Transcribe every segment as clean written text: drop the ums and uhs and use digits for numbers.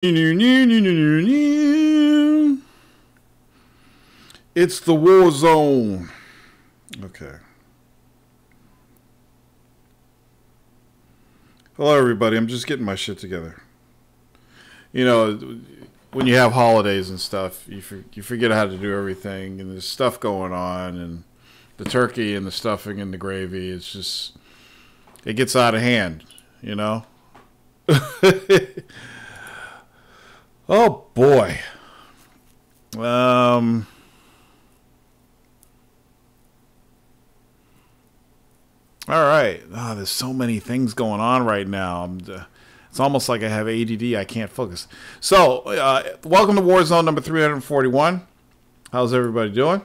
It's the war zone. Okay. Hello, everybody. I'm just getting my shit together. You know, when you have holidays and stuff, you forget how to do everything, and there's stuff going on, and the turkey and the stuffing and the gravy. It's just, it gets out of hand, you know? Oh, boy. All right. Oh, there's so many things going on right now. It's almost like I have ADD. I can't focus. So, welcome to Warzone number 341. How's everybody doing?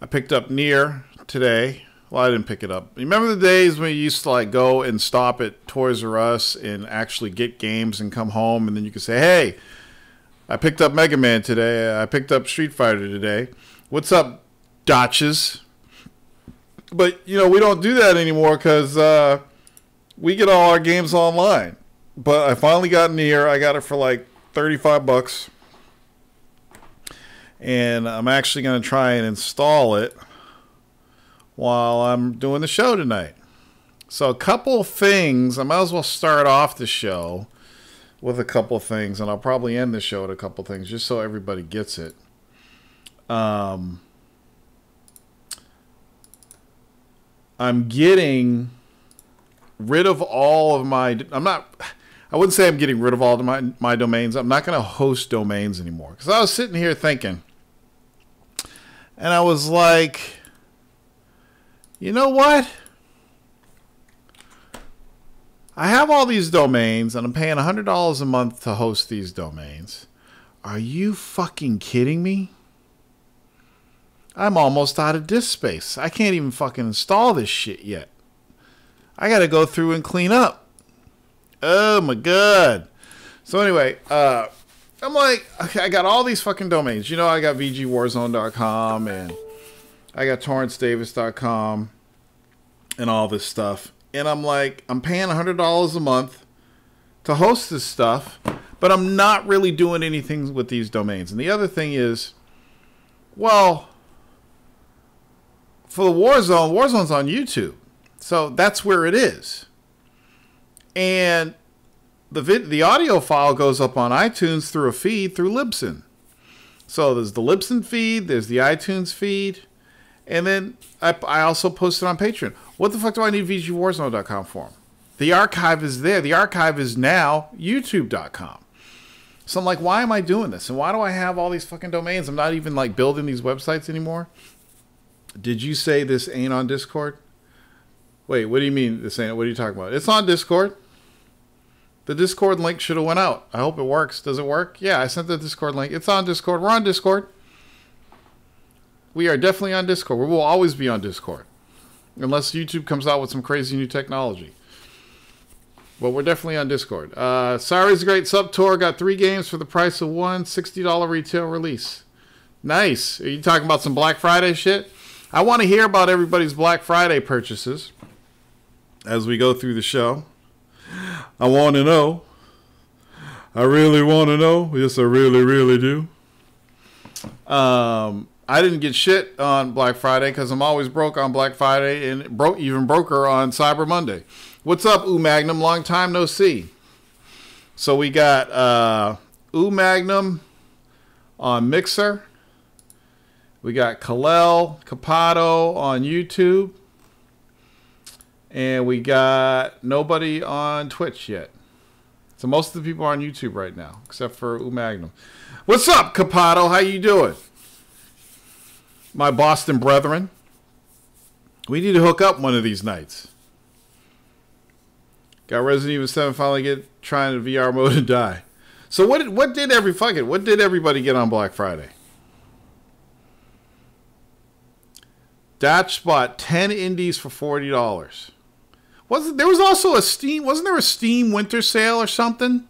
I picked up Nier today. Well, I didn't pick it up. Remember the days when you used to like go and stop at Toys R Us and actually get games and come home, and then you could say, "Hey, I picked up Mega Man today. I picked up Street Fighter today. What's up, Dotches?" But, you know, we don't do that anymore because we get all our games online. But I finally got Nier. I got it for like $35. And I'm actually going to try and install it while I'm doing the show tonight. So a couple of things. I might as well start off the show with a couple of things. And I'll probably end the show with a couple of things just so everybody gets it. I'm getting rid of all of my... I wouldn't say I'm getting rid of all of my domains. I'm not going to host domains anymore. Because I was sitting here thinking, and I was like, you know what? I have all these domains, and I'm paying $100 a month to host these domains. Are you fucking kidding me? I'm almost out of disk space. I can't even fucking install this shit yet. I got to go through and clean up. Oh my god. So anyway, I'm like, okay, I got all these fucking domains. You know, I got VGWarzone.com and I got TorranceDavis.com and all this stuff. And I'm like, I'm paying $100 a month to host this stuff, but I'm not really doing anything with these domains. And the other thing is, well, for the Warzone's on YouTube. So that's where it is. And the audio file goes up on iTunes through a feed through Libsyn. So there's the Libsyn feed, there's the iTunes feed, and then I also post it on Patreon. What the fuck do I need VGWarzone.com for? The archive is there. The archive is now YouTube.com. So I'm like, why am I doing this? And why do I have all these fucking domains? I'm not even like building these websites anymore. Did you say this ain't on Discord? Wait, what do you mean this ain't? What are you talking about? It's on Discord. The Discord link should have went out. I hope it works. Does it work? Yeah, I sent the Discord link. It's on Discord. We're on Discord. We are definitely on Discord. We will always be on Discord. Unless YouTube comes out with some crazy new technology. But we're definitely on Discord. Sorry's Great Sub Tour got 3 games for the price of one $60 retail release. Nice. Are you talking about some Black Friday shit? I want to hear about everybody's Black Friday purchases as we go through the show. I want to know. I really want to know. Yes, I really, really do. I didn't get shit on Black Friday because I'm always broke on Black Friday and even broker on Cyber Monday. What's up, U Magnum? Long time no see. So we got U Magnum on Mixer. We got Kalel Capato on YouTube. And we got nobody on Twitch yet. So most of the people are on YouTube right now, except for U Magnum. What's up, Capato? How you doing? My Boston brethren. We need to hook up one of these nights. Got Resident Evil 7 finally trying the VR mode and die. So what did everybody get on Black Friday? Datch bought 10 indies for $40. Wasn't there a Steam winter sale or something?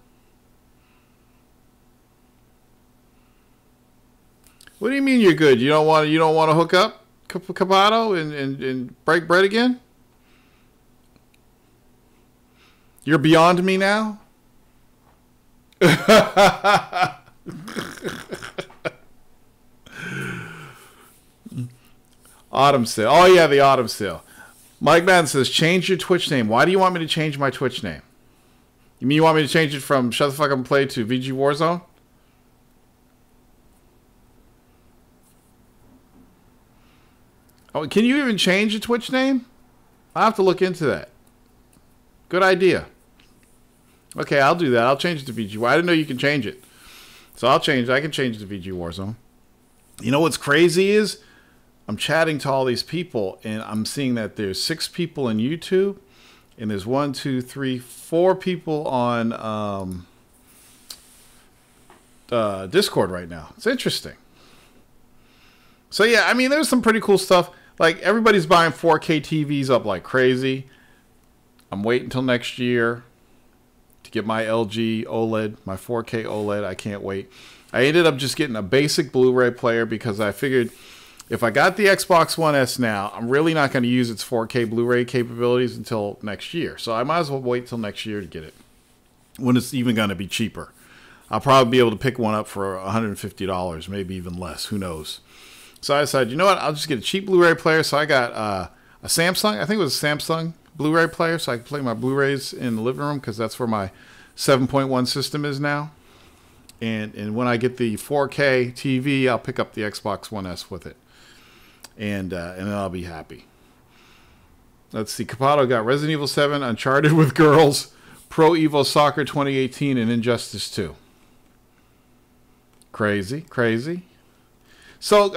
What do you mean you're good? You don't want to hook up, Capato, and break bread again? You're beyond me now? Autumn sale. Oh, yeah, the autumn sale. Mike Madden says, change your Twitch name. Why do you want me to change my Twitch name? You mean you want me to change it from Shut the Fuck Up and Play to VG Warzone? Oh, can you even change a Twitch name? I'll have to look into that. Good idea. Okay, I'll do that. I'll change it to VG. I didn't know you can change it. So I'll change it. I can change it to VG Warzone. You know what's crazy is I'm chatting to all these people, and I'm seeing that there's 6 people in YouTube, and there's 1, 2, 3, 4 people on Discord right now. It's interesting. So yeah, I mean, there's some pretty cool stuff. Like, everybody's buying 4K TVs up like crazy. I'm waiting until next year to get my LG OLED, my 4K OLED. I can't wait. I ended up just getting a basic Blu-ray player because I figured if I got the Xbox One S now, I'm really not going to use its 4K Blu-ray capabilities until next year. So I might as well wait till next year to get it, when it's even going to be cheaper. I'll probably be able to pick one up for $150, maybe even less. Who knows? So I decided, you know what? I'll just get a cheap Blu-ray player. So I got a Samsung. I think it was a Samsung Blu-ray player, so I can play my Blu-rays in the living room because that's where my 7.1 system is now. And when I get the 4K TV, I'll pick up the Xbox One S with it, and then I'll be happy. Let's see. Capato got Resident Evil 7, Uncharted with Girls, Pro Evo Soccer 2018, and Injustice 2. Crazy, crazy. So,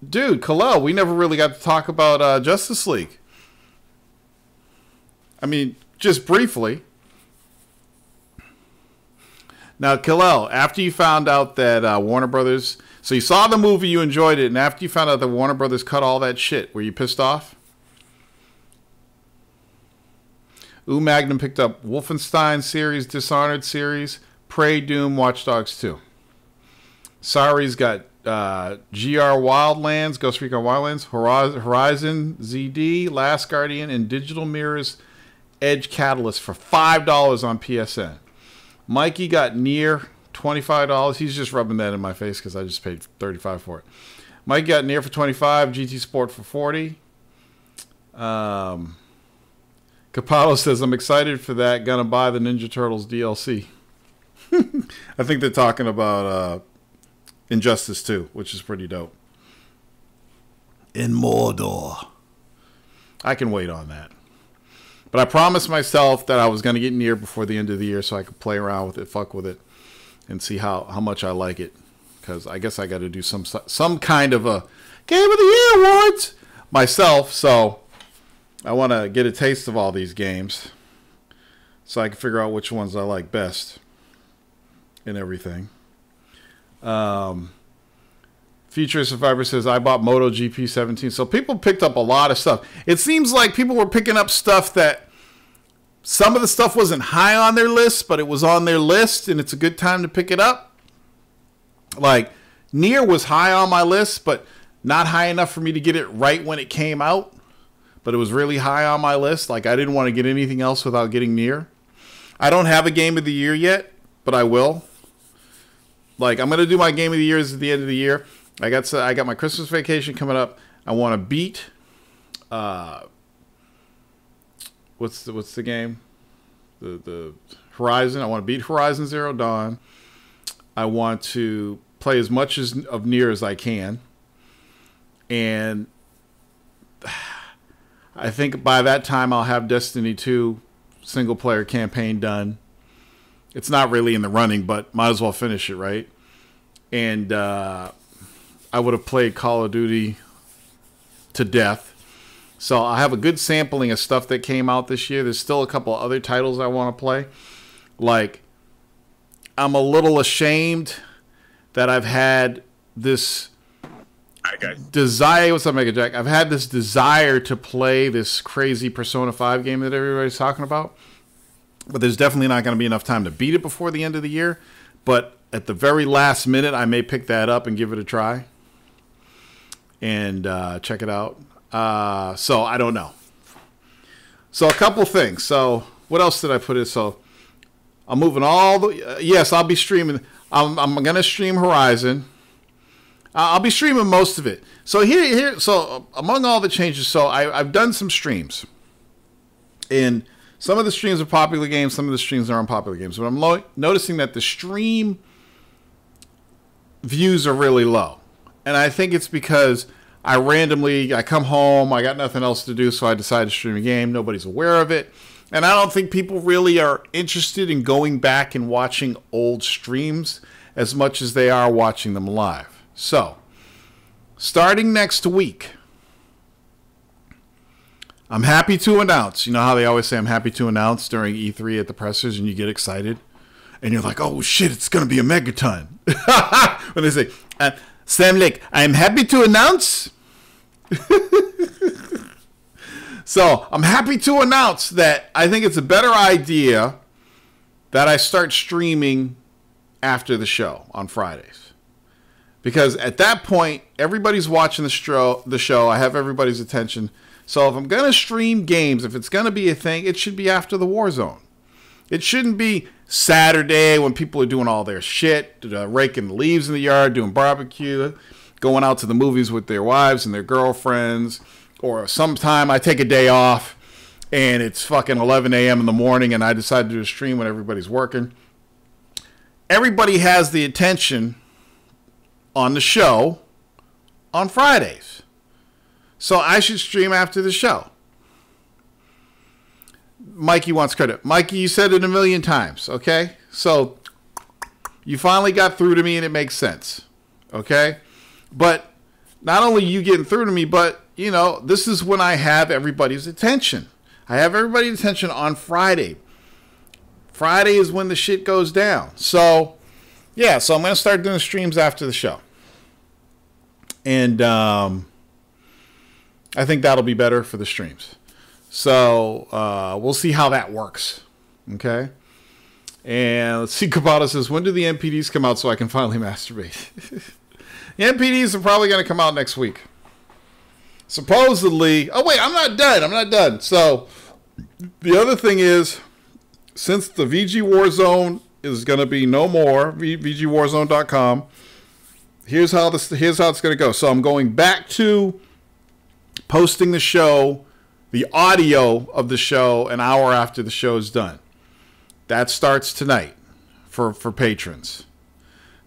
dude, Khalil, we never really got to talk about Justice League. I mean, just briefly. Now, Khalil, after you found out that Warner Brothers... So you saw the movie, you enjoyed it, and after you found out that Warner Brothers cut all that shit, were you pissed off? Magnum picked up Wolfenstein series, Dishonored series, Prey, Doom, Watch Dogs 2. Sari's got GR Wildlands, Ghost Recon Wildlands, Horizon ZD, Last Guardian, and Digital Mirror's Edge Catalyst for $5 on PSN. Mikey got Nier, $25. He's just rubbing that in my face because I just paid $35 for it. Mikey got Nier for $25, GT Sport for $40. Capato says, I'm excited for that. Gonna buy the Ninja Turtles DLC. I think they're talking about Injustice 2, which is pretty dope. In Mordor. I can wait on that. But I promised myself that I was going to get Nier before the end of the year so I could play around with it, fuck with it, and see how much I like it. Because I guess I got to do some kind of a Game of the Year awards myself. So I want to get a taste of all these games so I can figure out which ones I like best and everything. Future Survivor says, I bought MotoGP 17. So people picked up a lot of stuff. It seems like people were picking up stuff that some of the stuff wasn't high on their list, but it was on their list, and it's a good time to pick it up. Like, Nier was high on my list, but not high enough for me to get it right when it came out. But it was really high on my list. Like, I didn't want to get anything else without getting Nier. I don't have a Game of the Year yet, but I will. Like, I'm going to do my Game of the Year at the end of the year. I got my Christmas vacation coming up. I want to beat what's the game? The Horizon. I want to beat Horizon Zero Dawn. I want to play as much of Nier as I can. And I think by that time I'll have Destiny 2 single player campaign done. It's not really in the running, but might as well finish it, right? And I would have played Call of Duty to death. So I have a good sampling of stuff that came out this year. There's still a couple other titles I want to play. Like, I'm a little ashamed that I've had this desire. What's up, Mega Jack? I've had this desire to play this crazy Persona 5 game that everybody's talking about. But there's definitely not going to be enough time to beat it before the end of the year. But at the very last minute, I may pick that up and give it a try. And check it out. So I don't know. So a couple things. So what else did I put in? So I'm moving all the. Yes, I'll be streaming. I'm gonna stream Horizon. I'll be streaming most of it. So so among all the changes, so I've done some streams, and some of the streams are popular games, some of the streams are unpopular games. But I'm noticing that the stream views are really low, and I think it's because I come home, I got nothing else to do, so I decided to stream a game. Nobody's aware of it. And I don't think people really are interested in going back and watching old streams as much as they are watching them live. So, starting next week, I'm happy to announce, you know how they always say I'm happy to announce during E3 at the pressers and you get excited? And you're like, oh shit, it's going to be a megaton. When they say, Sam Lake, I'm happy to announce. So I'm happy to announce that I think it's a better idea that I start streaming after the show on Fridays. Because at that point, everybody's watching the show. I have everybody's attention. So if I'm going to stream games, if it's going to be a thing, it should be after the Warzone. It shouldn't be Saturday when people are doing all their shit, raking the leaves in the yard, doing barbecue, going out to the movies with their wives and their girlfriends. Or sometime I take a day off and it's fucking 11 a.m. in the morning and I decide to do a stream when everybody's working. Everybody has the attention on the show on Fridays. So I should stream after the show. Mikey wants credit. Mikey, you said it a million times, okay? So you finally got through to me and it makes sense, okay? But not only you getting through to me, but, you know, this is when I have everybody's attention. I have everybody's attention on Friday. Friday is when the shit goes down. So, yeah, so I'm going to start doing streams after the show. And I think that'll be better for the streams. So we'll see how that works. Okay? And let's see, Kabata says, when do the MPDs come out so I can finally masturbate? The MPDs are probably going to come out next week. Supposedly. Oh, wait, I'm not done. So the other thing is, since the VG Warzone is going to be no more, VGWarzone.com, here's how it's going to go. So I'm going back to posting the show, the audio of the show, an hour after the show is done. That starts tonight for patrons.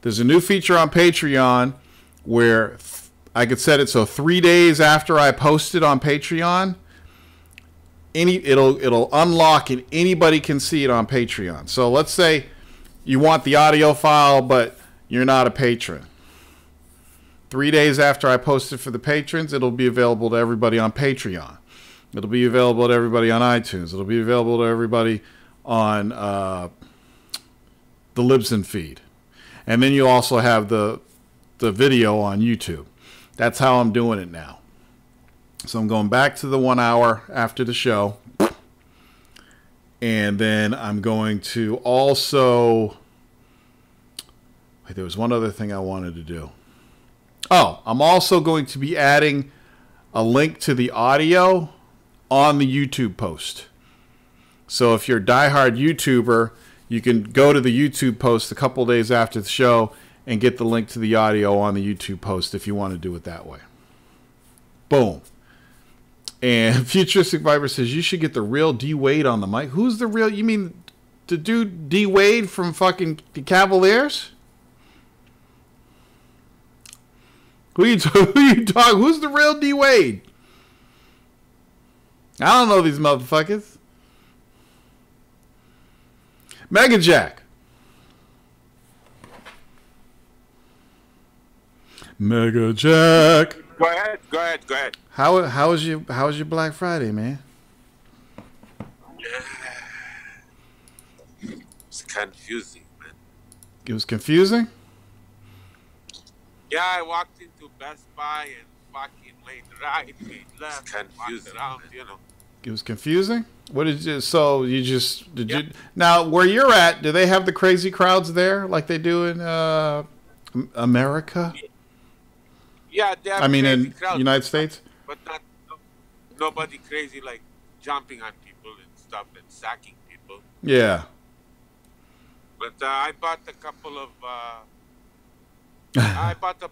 There's a new feature on Patreon where I could set it so 3 days after I post it on Patreon, it'll unlock and anybody can see it on Patreon. So let's say you want the audio file, but you're not a patron. 3 days after I post it for the patrons, it'll be available to everybody on Patreon. It'll be available to everybody on iTunes. It'll be available to everybody on the Libsyn feed. And then you'll also have the video on YouTube. That's how I'm doing it now. So I'm going back to the 1 hour after the show. And then I'm going to also... Wait, there was one other thing I wanted to do. Oh, I'm also going to be adding a link to the audio on the YouTube post. So if you're a diehard YouTuber, you can go to the YouTube post a couple days after the show and get the link to the audio on the YouTube post if you want to do it that way. Boom. And Futuristic Viper says, you should get the real D. Wade on the mic. Who's the real? You mean the dude D. Wade from fucking the Cavaliers? Who you talking? Who's the real D. Wade? I don't know these motherfuckers. Mega Jack. Mega Jack. Go ahead. How was your Black Friday, man? It's confusing, man. It was confusing? Yeah, I walked into Best Buy and fucking laid right, laid left, it's confusing, around, you know. It was confusing? What did you, so you just, you, now where you're at, do they have the crazy crowds there like they do in America? Yeah, they have in crowds, United States? But not, nobody crazy like jumping on people and stuff and sacking people. Yeah. I bought a couple of. I bought a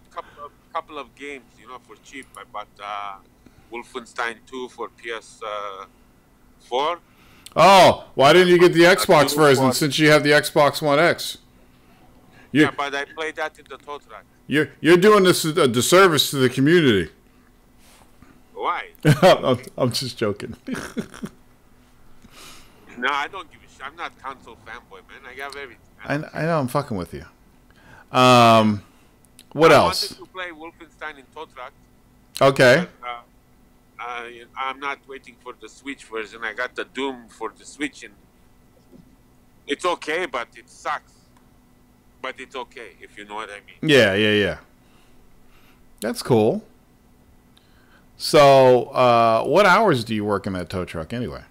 couple of games, you know, for cheap. I bought Wolfenstein 2 for PS4. Oh, why didn't you get the Xbox version since you have the Xbox One X? Yeah, but I played that in the tow truck. You're doing this a disservice to the community. Why? I'm just joking. No, I don't give a shit. I'm not console fanboy, man. I have everything. I know, I'm fucking with you. What else? I wanted to play Wolfenstein in tow truck. Okay. But, I'm not waiting for the Switch version. I got the Doom for the Switch, and it's okay, but it sucks. But it's okay, if you know what I mean. Yeah. That's cool. So, what hours do you work in that tow truck anyway?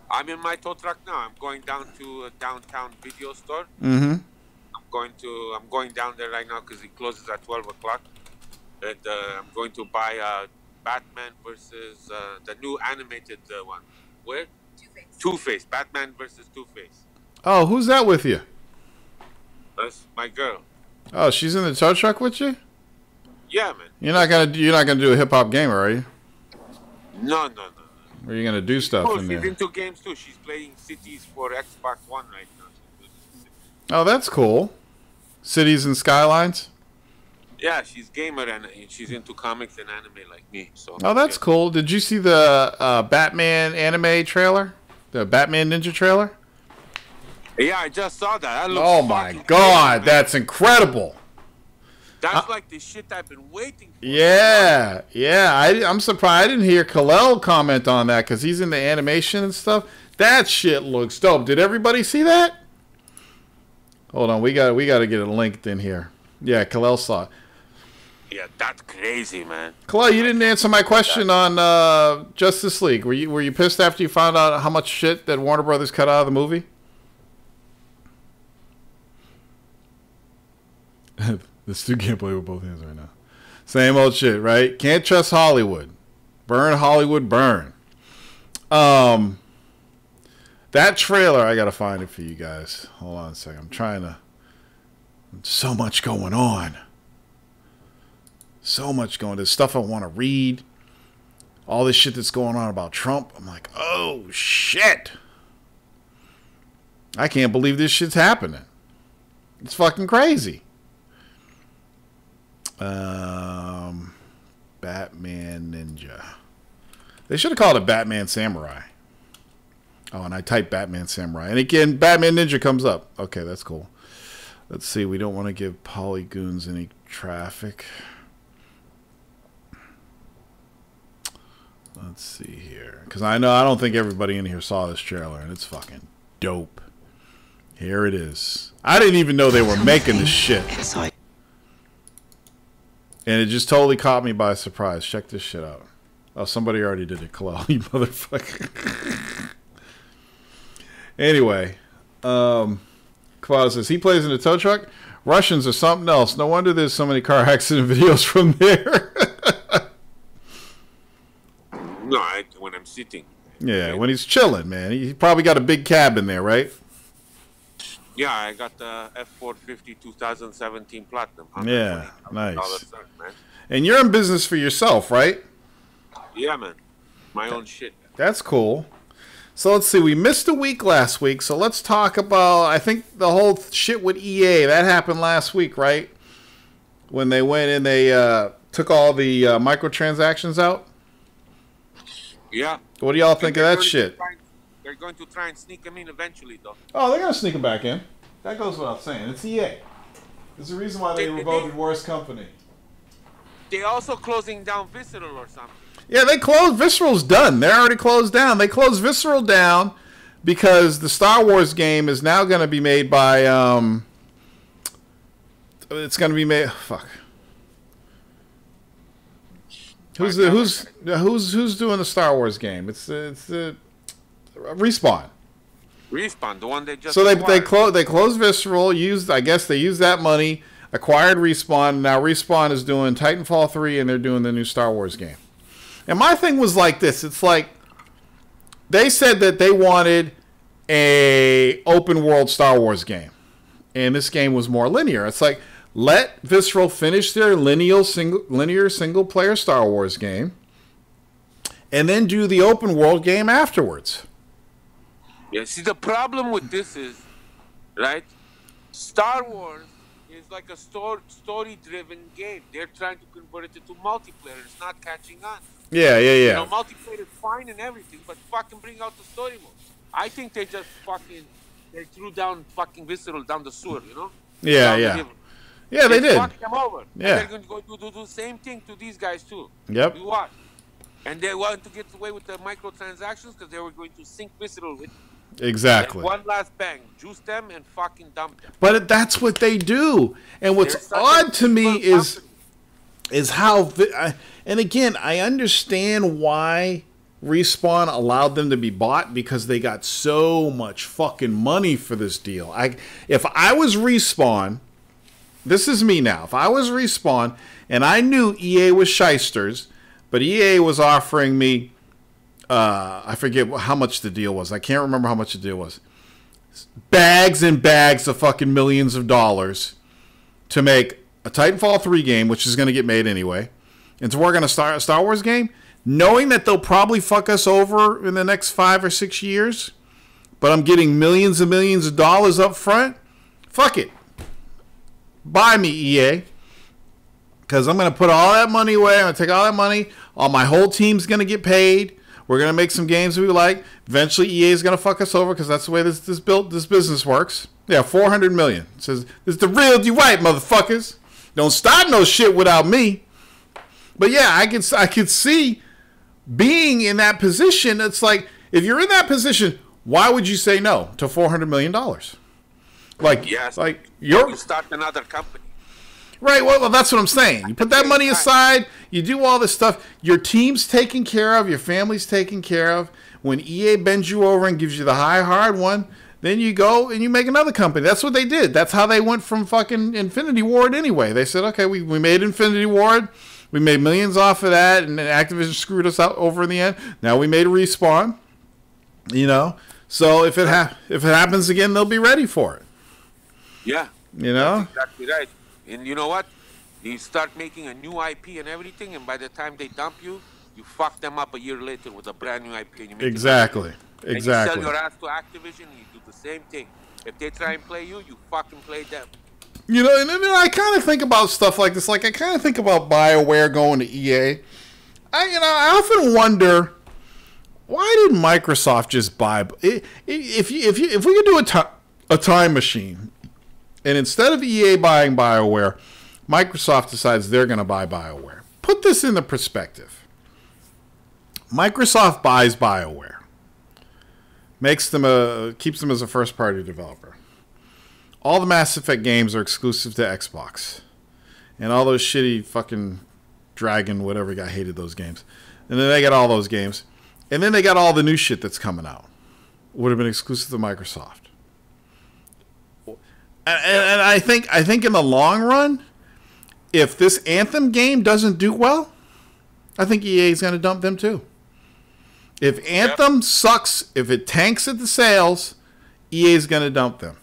I'm in my tow truck now. I'm going down to a downtown video store. Mm-hmm. I'm going down there right now because it closes at 12 o'clock. And I'm going to buy Batman versus the new animated one. Where? Two-Face. Batman versus Two-Face. Oh, who's that with you? That's my girl. Oh, she's in the tow truck with you? Yeah, man. You're not gonna do a hip hop gamer, are you? No. Or are you gonna do stuff in there? She's into games too. She's playing Cities for Xbox One right now. Oh, that's cool. Cities and Skylines? Yeah, she's gamer and she's into comics and anime like me. So. Oh, that's cool. Did you see the Batman anime trailer? The Batman Ninja trailer? Yeah, I just saw that. That looks oh my God, crazy, that's incredible. That's like the shit I've been waiting for. Yeah. I'm surprised I didn't hear Khalil comment on that because he's into animation and stuff. That shit looks dope. Did everybody see that? Hold on, we got to get it linked in here. Yeah, Khalil saw it. Yeah, that's crazy, man. Khalil, you didn't answer my question on Justice League. Were you pissed after you found out how much shit that Warner Brothers cut out of the movie? This dude can't play with both hands right now. Same old shit, right? Can't trust Hollywood. Burn Hollywood, burn. That trailer, I gotta find it for you guys. Hold on a second. So much going on. So much going. There's stuff I want to read. All this shit that's going on about Trump. I'm like, oh shit. I can't believe this shit's happening. It's fucking crazy. Batman Ninja. They should have called it Batman Samurai. Oh, and I typed Batman Samurai. And again, Batman Ninja comes up. Okay, that's cool. Let's see. We don't want to give Polygoons any traffic. Let's see here. Because I don't think everybody in here saw this trailer. And it's fucking dope. Here it is. I didn't even know they were making this shit. And it just totally caught me by surprise. Check this shit out. Oh, somebody already did it, Kalal, you motherfucker. Anyway, Kavada says, he plays in a tow truck? Russians are something else. No wonder there's so many car accident videos from there. No, when I'm sitting. Yeah, when he's chilling, man. He probably got a big cab in there, right? Yeah, I got the F450 2017 Platinum. Yeah, nice. Man. And you're in business for yourself, right? Yeah, man. My own shit. That's cool. So let's see. We missed a week last week, so let's talk about, I think, the whole shit with EA. That happened last week, right? When they went and they took all the microtransactions out? Yeah. What do y'all think of that shit? They're going to try and sneak them in eventually, though. Oh, they're going to sneak them back in. That goes without saying. It's EA. There's a reason why they were voted worst company. They're also closing down Visceral or something. Yeah, they closed. Visceral's done. They're already closed down. They closed Visceral down because the Star Wars game is now going to be made by... it's going to be made... Fuck. Who's doing the Star Wars game? It's Respawn. Respawn, the one they just so they closed Visceral. I guess they used that money, acquired Respawn. Now Respawn is doing Titanfall 3, and they're doing the new Star Wars game. And my thing was like this: it's like they said that they wanted a open world Star Wars game. and this game was more linear. It's like, let Visceral finish their linear single-player Star Wars game, and then do the open world game afterwards. Yeah, see, the problem with this is, right, Star Wars is like a story-driven game. They're trying to convert it into multiplayer. It's not catching on. Yeah. You know, multiplayer is fine and everything, but fucking bring out the story mode. I think they just they threw down fucking Visceral down the sewer, you know? Yeah, they did. Fucked them over. Yeah. And they're going to do the same thing to these guys, too. Yep. You watch. And they wanted to get away with the microtransactions because they were going to sync Visceral with. Exactly. And one last bang. Juice them and fucking dump them. But that's what they do. And what's odd to me is how... And again, I understand why Respawn allowed them to be bought, because they got so much fucking money for this deal. If I was Respawn... This is me now. If I was Respawn and I knew EA was shysters, but EA was offering me, I forget how much the deal was. I can't remember how much the deal was. Bags and bags of fucking millions of dollars to make a Titanfall 3 game, which is going to get made anyway, and to work on a Star Wars game, knowing that they'll probably fuck us over in the next 5 or 6 years, but I'm getting millions and millions of dollars up front. Fuck it. Buy me, EA, because I'm going to put all that money away. I'm going to take all that money. All my whole team's going to get paid. We're going to make some games we like. Eventually, EA is going to fuck us over, because that's the way this business works. Yeah, $400 million. It says, this is the real right, motherfuckers. Don't start no shit without me. But yeah, I could see being in that position. It's like, if you're in that position, why would you say no to $400 million? Like, yes, like you start another company. Right, well, that's what I'm saying. You put that money aside, you do all this stuff, your team's taken care of, your family's taken care of. When EA bends you over and gives you the hard one, then you go and you make another company. That's what they did. That's how they went from fucking Infinity Ward anyway. They said, okay, we made Infinity Ward, we made millions off of that, and then Activision screwed us out over in the end. Now we made Respawn, you know. So if it happens again, they'll be ready for it. Yeah. You know? That's exactly right. And you know what? You start making a new IP and everything, and by the time they dump you, you fuck them up a year later with a brand new IP. And you make exactly. And you sell your ass to Activision, and you do the same thing. If they try and play you, you fucking play them. You know, and then I kind of think about stuff like this. Like, I kind of think about BioWare going to EA. I often wonder, why did Microsoft just buy... If we could do a time machine, and instead of EA buying BioWare, Microsoft decides they're going to buy BioWare. Put this into perspective. Microsoft buys BioWare. Keeps them as a first-party developer. All the Mass Effect games are exclusive to Xbox. And all those shitty fucking Dragon, whatever guy hated those games. And then they got all those games. And then they got all the new shit that's coming out. Would have been exclusive to Microsoft. And I think in the long run, if this Anthem game doesn't do well, I think EA is going to dump them too. If Anthem sucks, if it tanks at the sales, EA is going to dump them.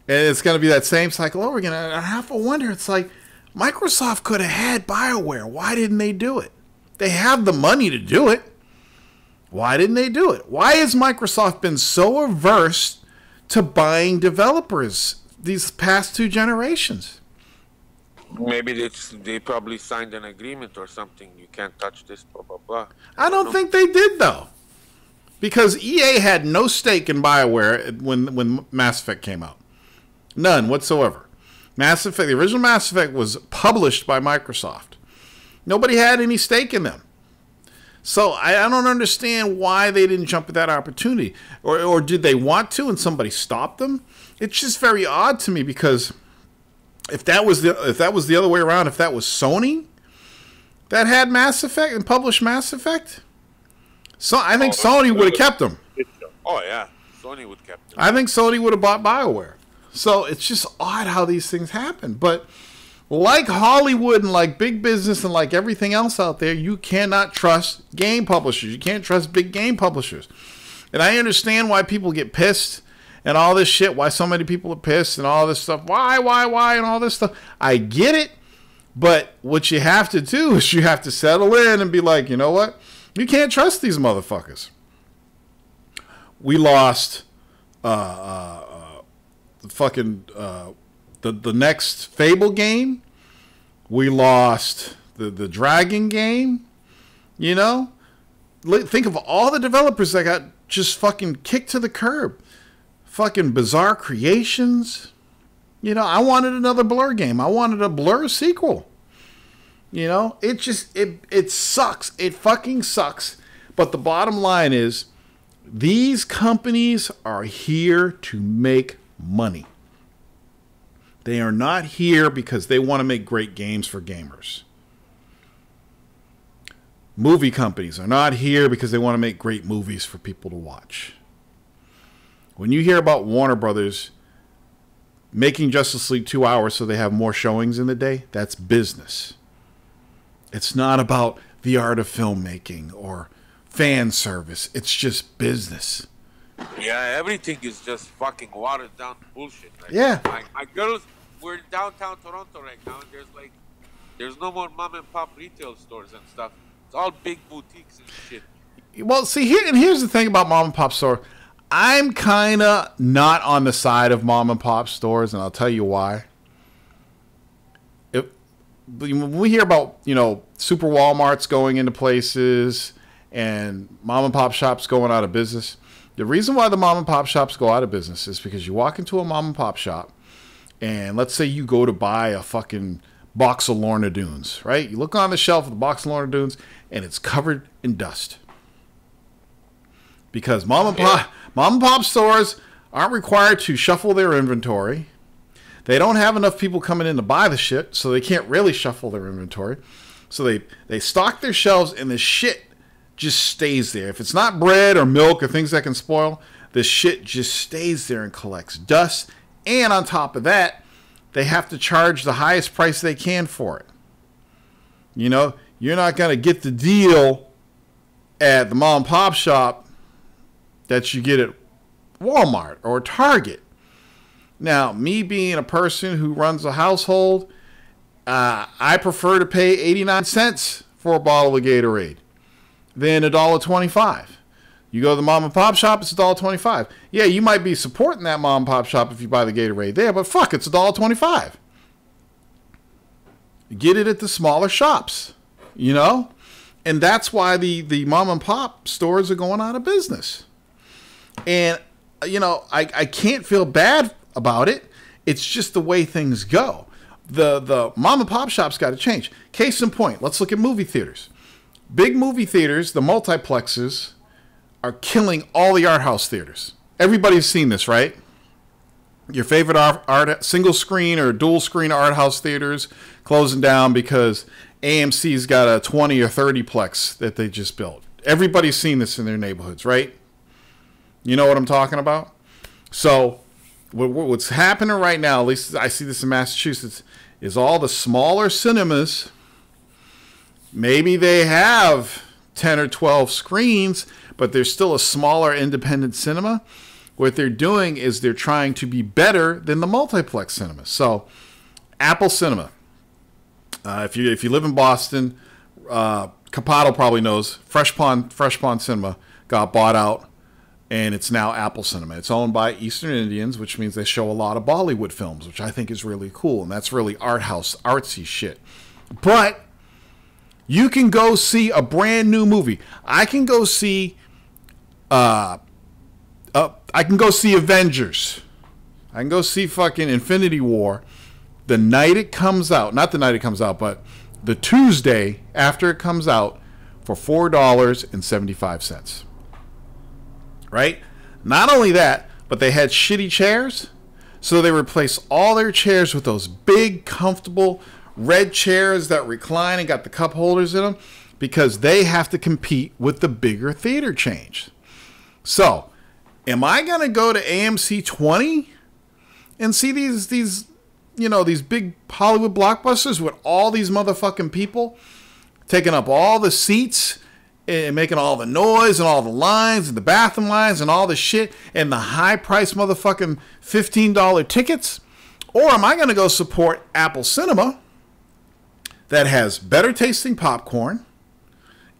And it's going to be that same cycle over again. I have to wonder, it's like, Microsoft could have had BioWare. Why didn't they do it? They have the money to do it. Why didn't they do it? Why has Microsoft been so averse to buying developers these past 2 generations? Maybe they probably signed an agreement or something. You can't touch this, blah, blah, blah. I don't think they did, though. Because EA had no stake in BioWare when Mass Effect came out. None whatsoever. Mass Effect, the original Mass Effect was published by Microsoft. Nobody had any stake in them. So I don't understand why they didn't jump at that opportunity. Or did they want to and somebody stopped them? It's just very odd to me, because if that was the other way around, if that was Sony that had Mass Effect and published Mass Effect, so I think Sony would have kept them. Oh yeah, Sony would have kept them. I think Sony would have bought BioWare. So it's just odd how these things happen. But like Hollywood and like big business and like everything else out there, you cannot trust game publishers. You can't trust big game publishers. And I understand why people get pissed and all this shit, why so many people are pissed and all this stuff, why, and all this stuff. I get it, but what you have to do is you have to settle in and be like, you know what? You can't trust these motherfuckers. We lost the next Fable game. We lost the Dragon game. You know? Think of all the developers that got just fucking kicked to the curb. Fucking Bizarre Creations. You know, I wanted another Blur game. I wanted a Blur sequel. You know? It sucks. It fucking sucks. But the bottom line is, these companies are here to make money. They are not here because they want to make great games for gamers. Movie companies are not here because they want to make great movies for people to watch. When you hear about Warner Brothers making Justice League 2 hours so they have more showings in the day, that's business. It's not about the art of filmmaking or fan service. It's just business. Yeah, everything is just fucking watered down bullshit. Like, yeah. My girls, we're in downtown Toronto right now, and there's no more mom and pop retail stores and stuff. It's all big boutiques and shit. Well, see, here's the thing about mom and pop store. I'm kind of not on the side of mom and pop stores, and I'll tell you why. When we hear about, you know, super Walmarts going into places and mom and pop shops going out of business, the reason why the mom and pop shops go out of business is because you walk into a mom and pop shop, and let's say you go to buy a fucking box of Lorna Doones, right? You look on the shelf of the box of Lorna Doones, and it's covered in dust. Because mom and pop stores aren't required to shuffle their inventory. They don't have enough people coming in to buy the shit, so they can't really shuffle their inventory. So they stock their shelves, and the shit just stays there. If it's not bread or milk or things that can spoil, the shit just stays there and collects dust. And on top of that, they have to charge the highest price they can for it. You know, you're not going to get the deal at the mom and pop shop that you get at Walmart or Target. Now, me being a person who runs a household, I prefer to pay 89 cents for a bottle of Gatorade than $1.25. You go to the mom and pop shop, it's $1.25. Yeah, you might be supporting that mom and pop shop if you buy the Gatorade there, but fuck, it's $1.25. Get it at the smaller shops, you know? And that's why the mom and pop stores are going out of business. And, you know, I can't feel bad about it. It's just the way things go. The mom and pop shops got to change. Case in point, let's look at movie theaters. Big movie theaters, the multiplexes, are killing all the art house theaters. Everybody's seen this, right? Your favorite art single screen or dual screen art house theaters closing down because AMC's got a 20 or 30 plex that they just built. Everybody's seen this in their neighborhoods, right? You know what I'm talking about? So what's happening right now, at least I see this in Massachusetts, is all the smaller cinemas, maybe they have 10 or 12 screens, but there's still a smaller independent cinema. What they're doing is they're trying to be better than the multiplex cinemas. So Apple Cinema, if you live in Boston, Capato probably knows, Fresh Pond Cinema got bought out, and it's now Apple Cinema. It's owned by Eastern Indians, which means they show a lot of Bollywood films, which I think is really cool, and that's really art house, artsy shit. But you can go see a brand new movie. I can go see Avengers. I can go see fucking Infinity War the night it comes out. Not the night it comes out, but the Tuesday after it comes out for $4.75. Right? Not only that, but they had shitty chairs, so they replaced all their chairs with those big, comfortable red chairs that recline and got the cup holders in them because they have to compete with the bigger theater chains. So, am I going to go to AMC 20 and see these big Hollywood blockbusters with all these motherfucking people taking up all the seats and making all the noise and all the lines and the bathroom lines and all the shit and the high price motherfucking $15 tickets? Or am I going to go support Apple Cinema that has better tasting popcorn,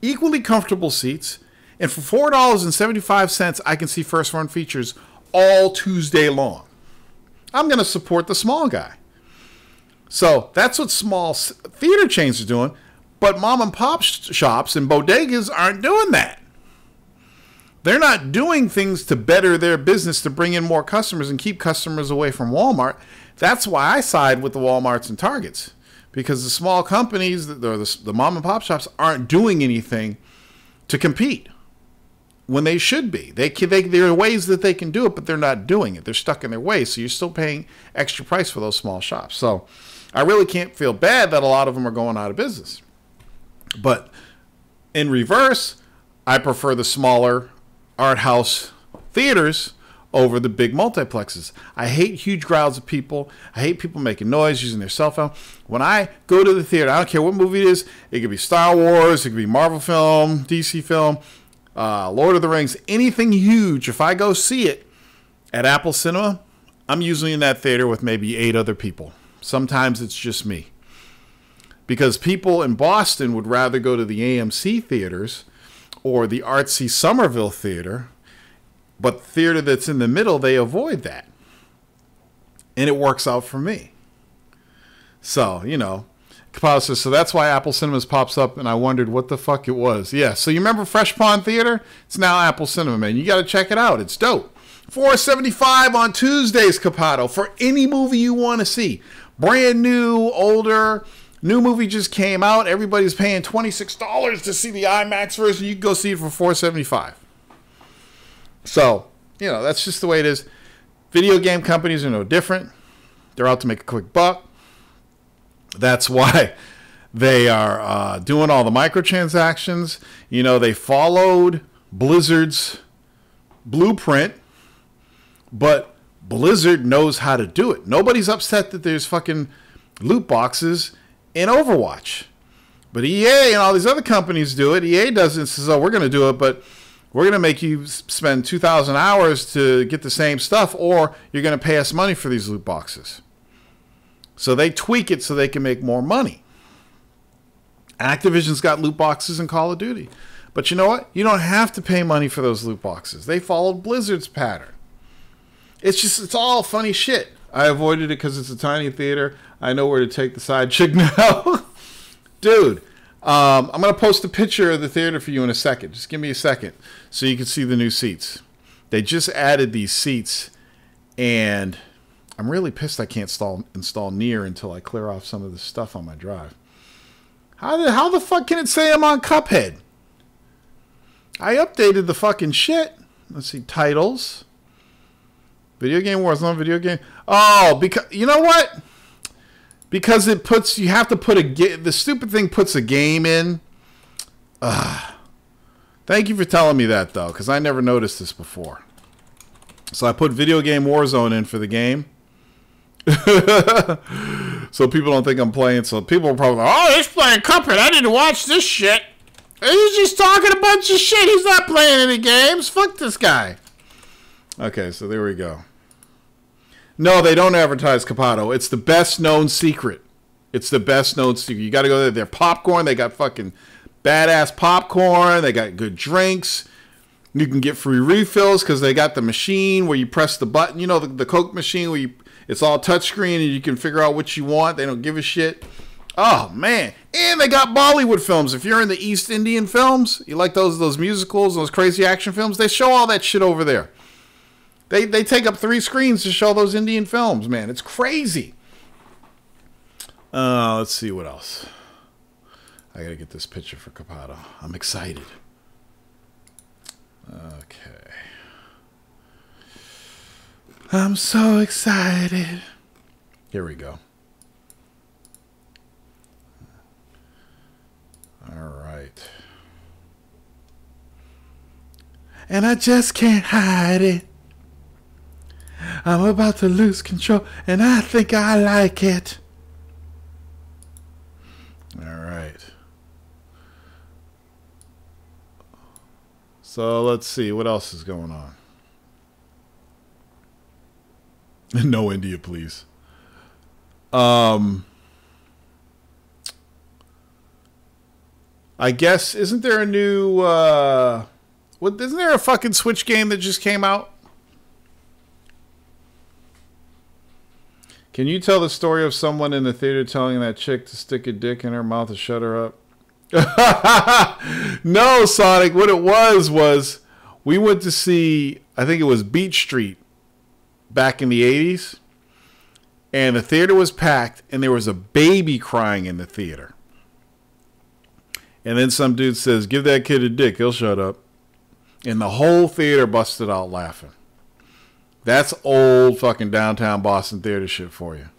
equally comfortable seats, and for $4.75 I can see first run features all Tuesday long? I'm going to support the small guy. So that's what small theater chains are doing. But mom and pop shops and bodegas aren't doing that. They're not doing things to better their business to bring in more customers and keep customers away from Walmart. That's why I side with the Walmarts and Targets. Because the small companies, the mom and pop shops, aren't doing anything to compete when they should be. There are ways that they can do it, but they're not doing it. They're stuck in their ways. So you're still paying extra price for those small shops. So I really can't feel bad that a lot of them are going out of business. But in reverse, I prefer the smaller art house theaters over the big multiplexes. I hate huge crowds of people. I hate people making noise, using their cell phone. When I go to the theater, I don't care what movie it is. It could be Star Wars, it could be Marvel film, DC film, Lord of the Rings, anything huge. If I go see it at Apple Cinema, I'm usually in that theater with maybe 8 other people. Sometimes it's just me. Because people in Boston would rather go to the AMC theaters or the artsy Somerville theater, but the theater that's in the middle, they avoid that. And it works out for me. So, you know, Kapow says, so that's why Apple Cinemas pops up, and I wondered what the fuck it was. Yeah, so you remember Fresh Pond Theater? It's now Apple Cinema, man. You got to check it out. It's dope. $4.75 on Tuesdays, Capato, for any movie you want to see. Brand new, older. New movie just came out. Everybody's paying $26 to see the IMAX version. You can go see it for $4.75. So, you know, that's just the way it is. Video game companies are no different. They're out to make a quick buck. That's why they are doing all the microtransactions. You know, they followed Blizzard's blueprint, but Blizzard knows how to do it. Nobody's upset that there's fucking loot boxes in Overwatch. But EA and all these other companies do it. EA does it and says, oh, we're going to do it, but we're going to make you spend 2,000 hours to get the same stuff, or you're going to pay us money for these loot boxes. So they tweak it so they can make more money. Activision's got loot boxes in Call of Duty. But you know what? You don't have to pay money for those loot boxes. They followed Blizzard's pattern. It's all funny shit. I avoided it because it's a tiny theater. I know where to take the side chick now. Dude, I'm going to post a picture of the theater for you in a second. Just give me a second so you can see the new seats. They just added these seats, and I'm really pissed I can't install Near until I clear off some of the stuff on my drive. How the fuck can it say I'm on Cuphead? I updated the fucking shit. Let's see, titles. Video Game Wars, not video game. Oh, because you know what? Because it puts, you have to put the stupid thing puts a game in. Thank you for telling me that, though, because I never noticed this before. So I put Video Game Warzone in for the game. So people don't think I'm playing. So people are probably like, oh, he's playing Cuphead. I didn't watch this shit. He's just talking a bunch of shit. He's not playing any games. Fuck this guy. Okay, so there we go. No, they don't advertise Capato. It's the best known secret. It's the best known secret. You got to go there. They're popcorn. They got fucking badass popcorn. They got good drinks. You can get free refills because they got the machine where you press the button. You know, the Coke machine where it's all touchscreen and you can figure out what you want. They don't give a shit. Oh, man. And they got Bollywood films. If you're in the East Indian films, you like those musicals, those crazy action films, they show all that shit over there. They take up 3 screens to show those Indian films, man. It's crazy. Let's see what else. I gotta get this picture for Capato. I'm excited. Okay. I'm so excited. Here we go. All right. And I just can't hide it. I'm about to lose control, and I think I like it. All right. So let's see what else is going on. No India, please. I guess isn't there a new isn't there a fucking Switch game that just came out? Can you tell the story of someone in the theater telling that chick to stick a dick in her mouth to shut her up? No, Sonic. What it was we went to see, I think it was Beach Street back in the 80s. And the theater was packed and there was a baby crying in the theater. And then some dude says, give that kid a dick, he'll shut up. And the whole theater busted out laughing. That's old fucking downtown Boston theater shit for you.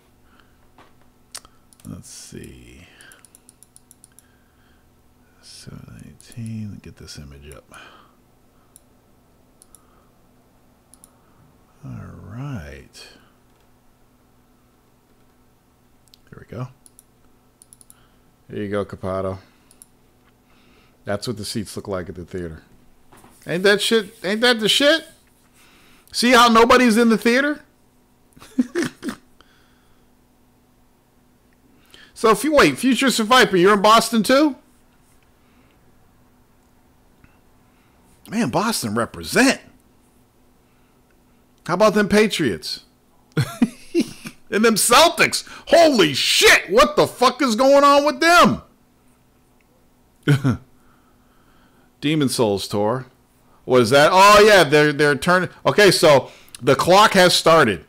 Let's see. 718. Get this image up. All right. There we go. There you go, Capato. That's what the seats look like at the theater. Ain't that shit? Ain't that the shit? See how nobody's in the theater? So if you wait, Future Survivor, you're in Boston too? Man, Boston represent. How about them Patriots? And them Celtics. Holy shit, what the fuck is going on with them? Demon Souls tour. What is that? Oh yeah, they're turning. Okay, so the clock has started.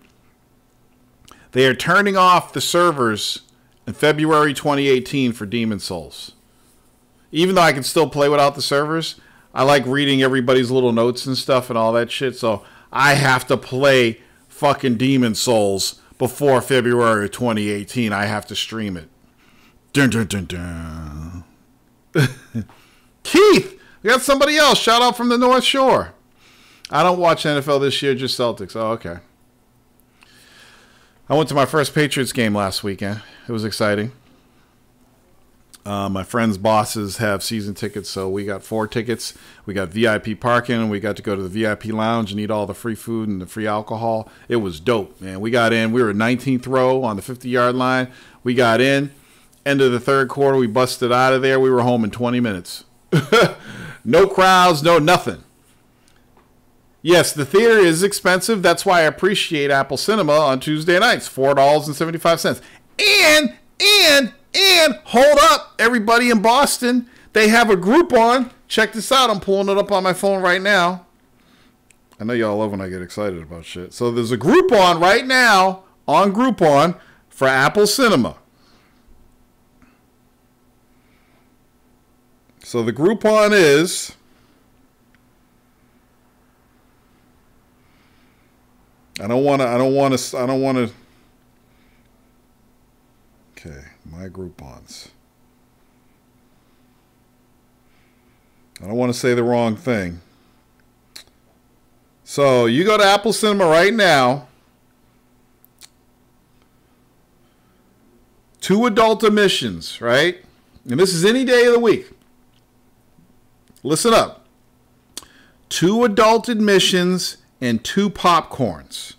They are turning off the servers in February 2018 for Demon Souls. Even though I can still play without the servers, I like reading everybody's little notes and stuff and all that shit. So I have to play fucking Demon Souls before February 2018. I have to stream it. Dun, dun, dun, dun. Keith! We got somebody else. Shout out from the North Shore. I don't watch NFL this year, just Celtics. Oh, okay. I went to my first Patriots game last weekend. It was exciting. My friend's bosses have season tickets, so we got 4 tickets. We got VIP parking, and we got to go to the VIP lounge and eat all the free food and the free alcohol. It was dope, man. We got in. We were 19th row on the 50-yard line. We got in. End of the third quarter, we busted out of there. We were home in 20 minutes. No crowds, no nothing. Yes, the theater is expensive. That's why I appreciate Apple Cinema on Tuesday nights, $4.75. And hold up, everybody in Boston. They have a Groupon. Check this out. I'm pulling it up on my phone right now. I know y'all love when I get excited about shit. So there's a Groupon right now on Groupon for Apple Cinema. So the Groupon is I don't want to Okay, my Groupons. I don't want to say the wrong thing. So you go to Apple Cinema right now. 2 adult admissions, right? And this is any day of the week. Listen up. 2 adult admissions and 2 popcorns.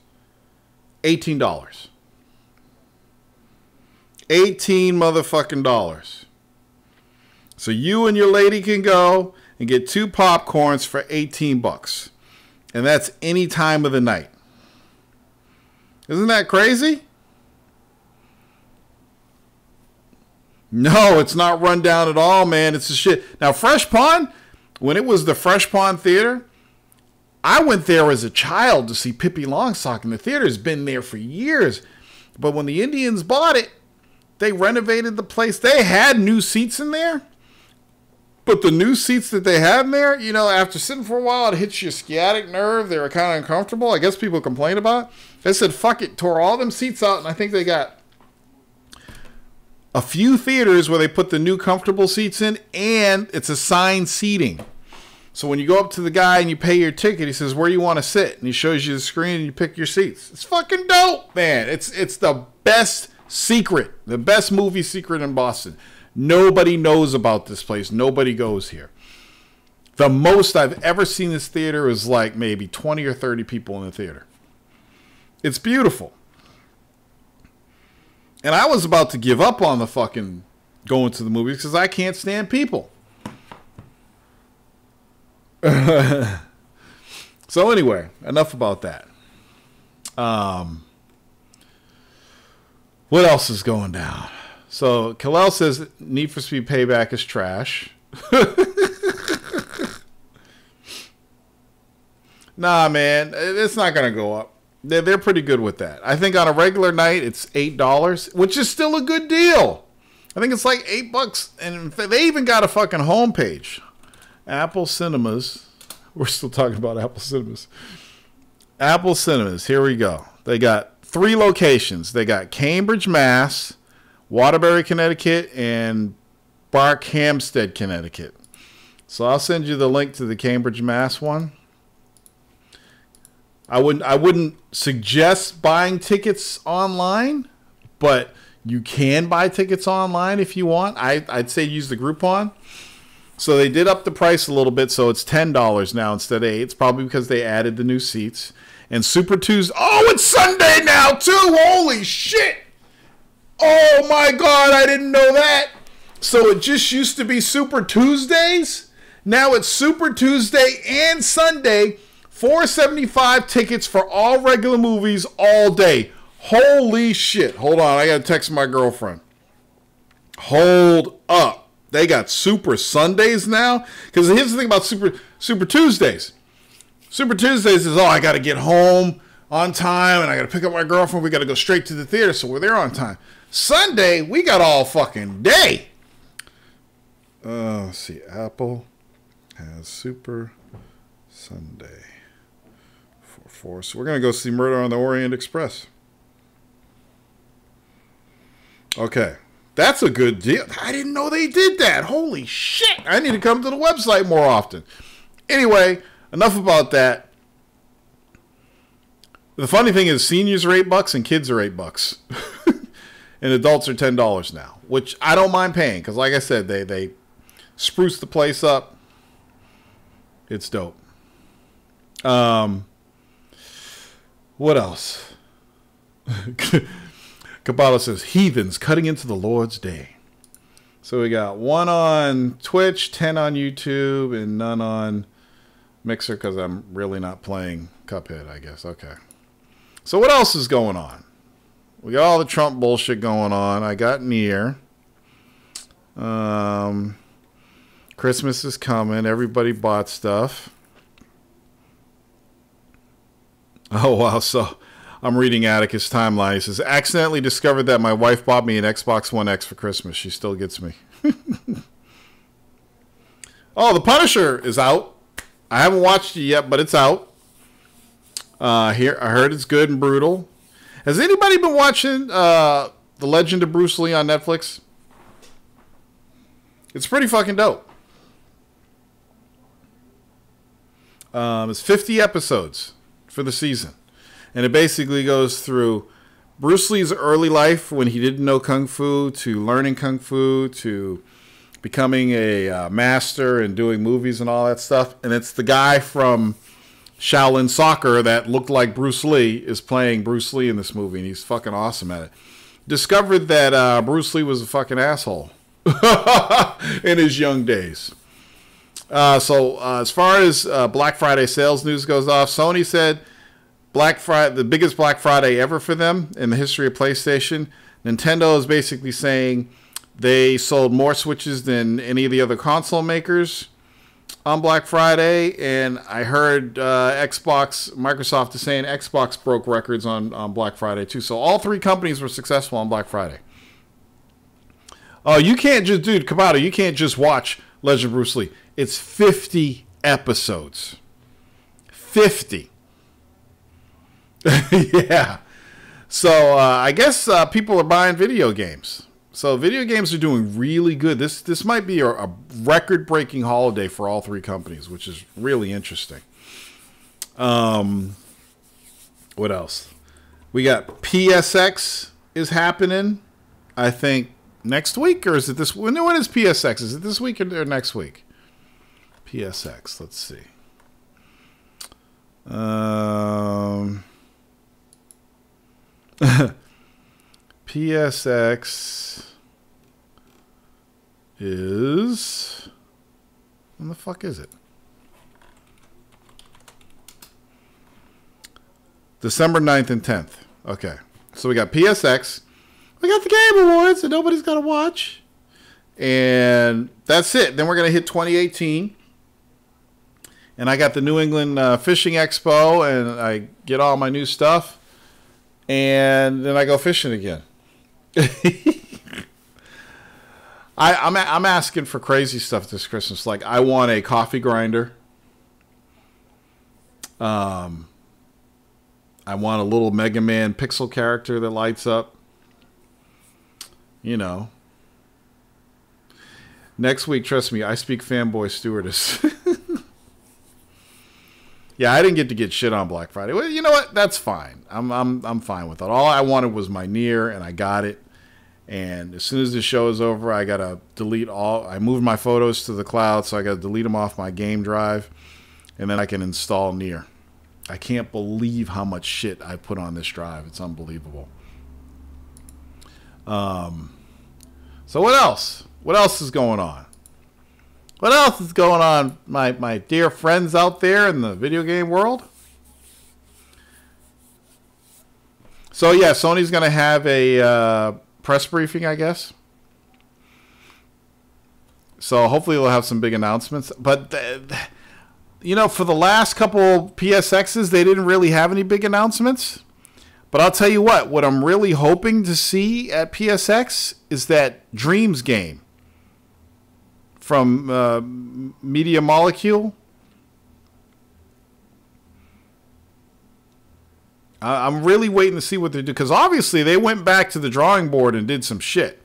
$18. 18 motherfucking dollars. So you and your lady can go and get 2 popcorns for 18 bucks. And that's any time of the night. Isn't that crazy? No, it's not run down at all, man. It's a shit. Now, Fresh Pond, when it was the Fresh Pond Theater, I went there as a child to see Pippi Longsock, and the theater's been there for years. But when the Indians bought it, they renovated the place. They had new seats in there. But the new seats that they had in there, you know, after sitting for a while, it hits your sciatic nerve. They were kind of uncomfortable. I guess people complained about it. They said, fuck it, tore all them seats out, and I think they got a few theaters where they put the new comfortable seats in, and it's assigned seating. So when you go up to the guy and you pay your ticket, he says, where do you want to sit? And he shows you the screen and you pick your seats. It's fucking dope, man. It's the best secret, the best movie secret in Boston. Nobody knows about this place. Nobody goes here. The most I've ever seen this theater is like maybe 20 or 30 people in the theater. It's beautiful. And I was about to give up on the fucking going to the movies because I can't stand people. So anyway, enough about that. What else is going down? So Kalel says Need for Speed Payback is trash. Nah, man, it's not going to go up. They're pretty good with that. I think on a regular night, it's $8, which is still a good deal. I think it's like $8. And they even got a fucking homepage. Apple Cinemas. We're still talking about Apple Cinemas. Apple Cinemas. Here we go. They got 3 locations. They got Cambridge, Mass., Waterbury, Connecticut, and Barkhamsted, Connecticut. So I'll send you the link to the Cambridge, Mass. one. I wouldn't suggest buying tickets online, but you can buy tickets online if you want. I'd say use the Groupon. So they did up the price a little bit, so it's $10 now instead of $8. It's probably because they added the new seats. And Super Tuesday. Oh, it's Sunday now too. Holy shit! Oh my God, I didn't know that. So it just used to be Super Tuesdays. Now it's Super Tuesday and Sunday. $4.75 tickets for all regular movies all day. Holy shit. Hold on. I got to text my girlfriend. Hold up. They got Super Sundays now? Because here's the thing about Super Tuesdays. Super Tuesdays is, I got to get home on time and I got to pick up my girlfriend. We got to go straight to the theater, so we're there on time. Sunday, we got all fucking day. Let's see. Apple has Super Sunday. So we're going to go see Murder on the Orient Express. Okay. That's a good deal. I didn't know they did that. Holy shit. I need to come to the website more often. Anyway, enough about that. The funny thing is seniors are $8 and kids are $8. And adults are $10 now, which I don't mind paying because like I said, they spruce the place up. It's dope. What else? Kabbalah says, heathens cutting into the Lord's day. So we got 1 on Twitch, 10 on YouTube, and none on Mixer because I'm really not playing Cuphead, I guess. Okay. So what else is going on? We got all the Trump bullshit going on. I got Nier. Christmas is coming. Everybody bought stuff. Oh, wow. So I'm reading Atticus' timeline. He says, accidentally discovered that my wife bought me an Xbox One X for Christmas. She still gets me. Oh, The Punisher is out. I haven't watched it yet, but it's out. Here, I heard it's good and brutal. Has anybody been watching The Legend of Bruce Lee on Netflix? It's pretty fucking dope. It's 50 episodes for the season. And it basically goes through Bruce Lee's early life when he didn't know Kung Fu, to learning Kung Fu, to becoming a master and doing movies and all that stuff. And it's the guy from Shaolin Soccer that looked like Bruce Lee is playing Bruce Lee in this movie. And he's fucking awesome at it. Discovered that Bruce Lee was a fucking asshole in his young days. So as far as Black Friday sales news goes off, Sony said Black Friday, the biggest Black Friday ever for them in the history of PlayStation. Nintendo is basically saying they sold more Switches than any of the other console makers on Black Friday. And I heard Microsoft is saying Xbox broke records on Black Friday too. So all 3 companies were successful on Black Friday. Oh, you can't just, dude, Kabata, you can't just watch Legend of Bruce Lee. It's 50 episodes. 50. Yeah. So I guess people are buying video games. So video games are doing really good. This might be a record-breaking holiday for all 3 companies, which is really interesting. What else? We got PSX is happening, I think, next week, or is it this? When is PSX? Is it this week or next week? PSX. Let's see. PSX is... When the fuck is it? December 9th and 10th. Okay. So we got PSX. We got the Game Awards that nobody's got to watch. And that's it. Then we're going to hit 2018. And I got the New England Fishing Expo. And I get all my new stuff. And then I go fishing again. I'm asking for crazy stuff this Christmas. Like, I want a coffee grinder. I want a little Mega Man pixel character that lights up. You know. Next week, trust me, I speak fanboy stewardess. Yeah, I didn't get to get shit on Black Friday. Well, you know what? That's fine. I'm fine with it. All I wanted was my Nier, and I got it. And as soon as the show is over, I gotta delete all. I moved my photos to the cloud, so I gotta delete them off my game drive, and then I can install Nier. I can't believe how much shit I put on this drive. It's unbelievable. So what else? What else is going on? What else is going on, my dear friends out there in the video game world? So yeah, Sony's gonna have a press briefing, I guess. So hopefully we'll have some big announcements. But you know, for the last couple PSXs, they didn't really have any big announcements. But I'll tell you what I'm really hoping to see at PSX is that Dreams game from Media Molecule. I'm really waiting to see what they do, because obviously they went back to the drawing board and did some shit.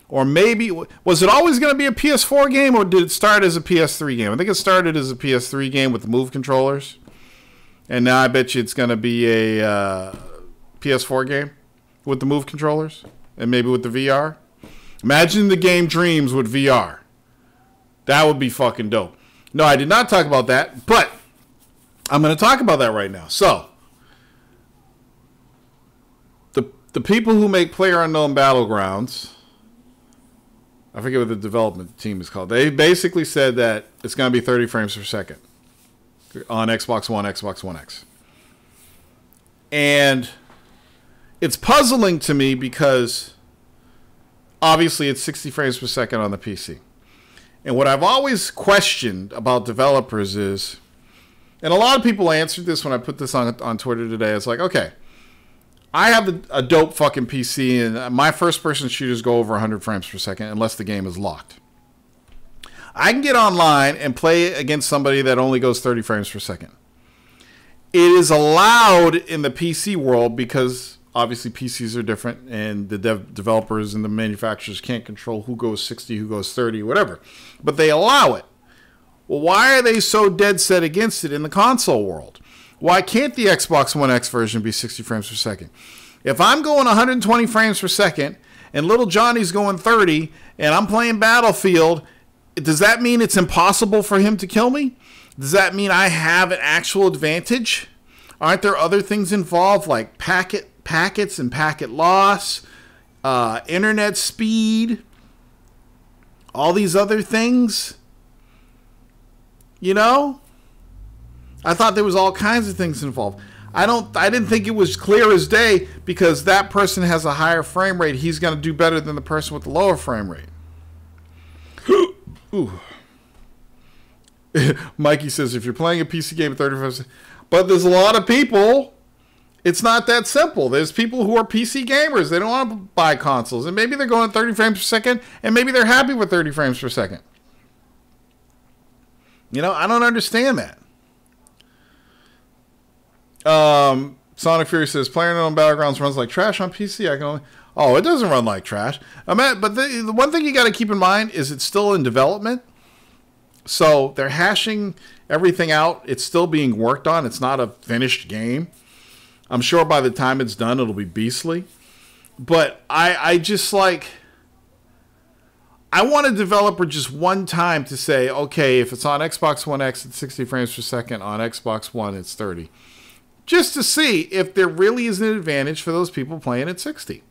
Or maybe, was it always going to be a PS4 game, or did it start as a PS3 game? I think it started as a PS3 game with the Move controllers. And now I bet you it's going to be a PS4 game with the Move controllers. And maybe with the VR. Imagine the game Dreams with VR. That would be fucking dope. No, I did not talk about that, but I'm going to talk about that right now. So, the people who make PlayerUnknown Battlegrounds, I forget what the development team is called. They basically said that it's going to be 30 frames per second on Xbox One, Xbox One X. And it's puzzling to me because obviously it's 60 frames per second on the PC. And what I've always questioned about developers is, and a lot of people answered this when I put this on Twitter today, it's like, okay, I have a dope fucking PC, and my first-person shooters go over 100 frames per second unless the game is locked. I can get online and play against somebody that only goes 30 frames per second. It is allowed in the PC world because obviously PCs are different, and the developers and the manufacturers can't control who goes 60, who goes 30, whatever. But they allow it. Well, why are they so dead set against it in the console world? Why can't the Xbox One X version be 60 frames per second? If I'm going 120 frames per second and little Johnny's going 30 and I'm playing Battlefield, does that mean it's impossible for him to kill me? Does that mean I have an actual advantage? Aren't there other things involved like packets and packet loss, internet speed, all these other things? You know? I thought there was all kinds of things involved. I didn't think it was clear as day because that person has a higher frame rate. He's going to do better than the person with the lower frame rate. Ooh. Mikey says, if you're playing a PC game at 35, but there's a lot of people, it's not that simple. There's people who are PC gamers. They don't want to buy consoles. And maybe they're going 30 frames per second, and maybe they're happy with 30 frames per second. You know, I don't understand that. Sonic Fury says, PlayerUnknown Battlegrounds runs like trash on PC. I can only... Oh, it doesn't run like trash. But the one thing you got to keep in mind is it's still in development. So they're hashing everything out. It's still being worked on. It's not a finished game. I'm sure by the time it's done, it'll be beastly. But I just like... I want a developer just one time to say, okay, if it's on Xbox One X, it's 60 frames per second. On Xbox One, it's 30. Just to see if there really is an advantage for those people playing at 60.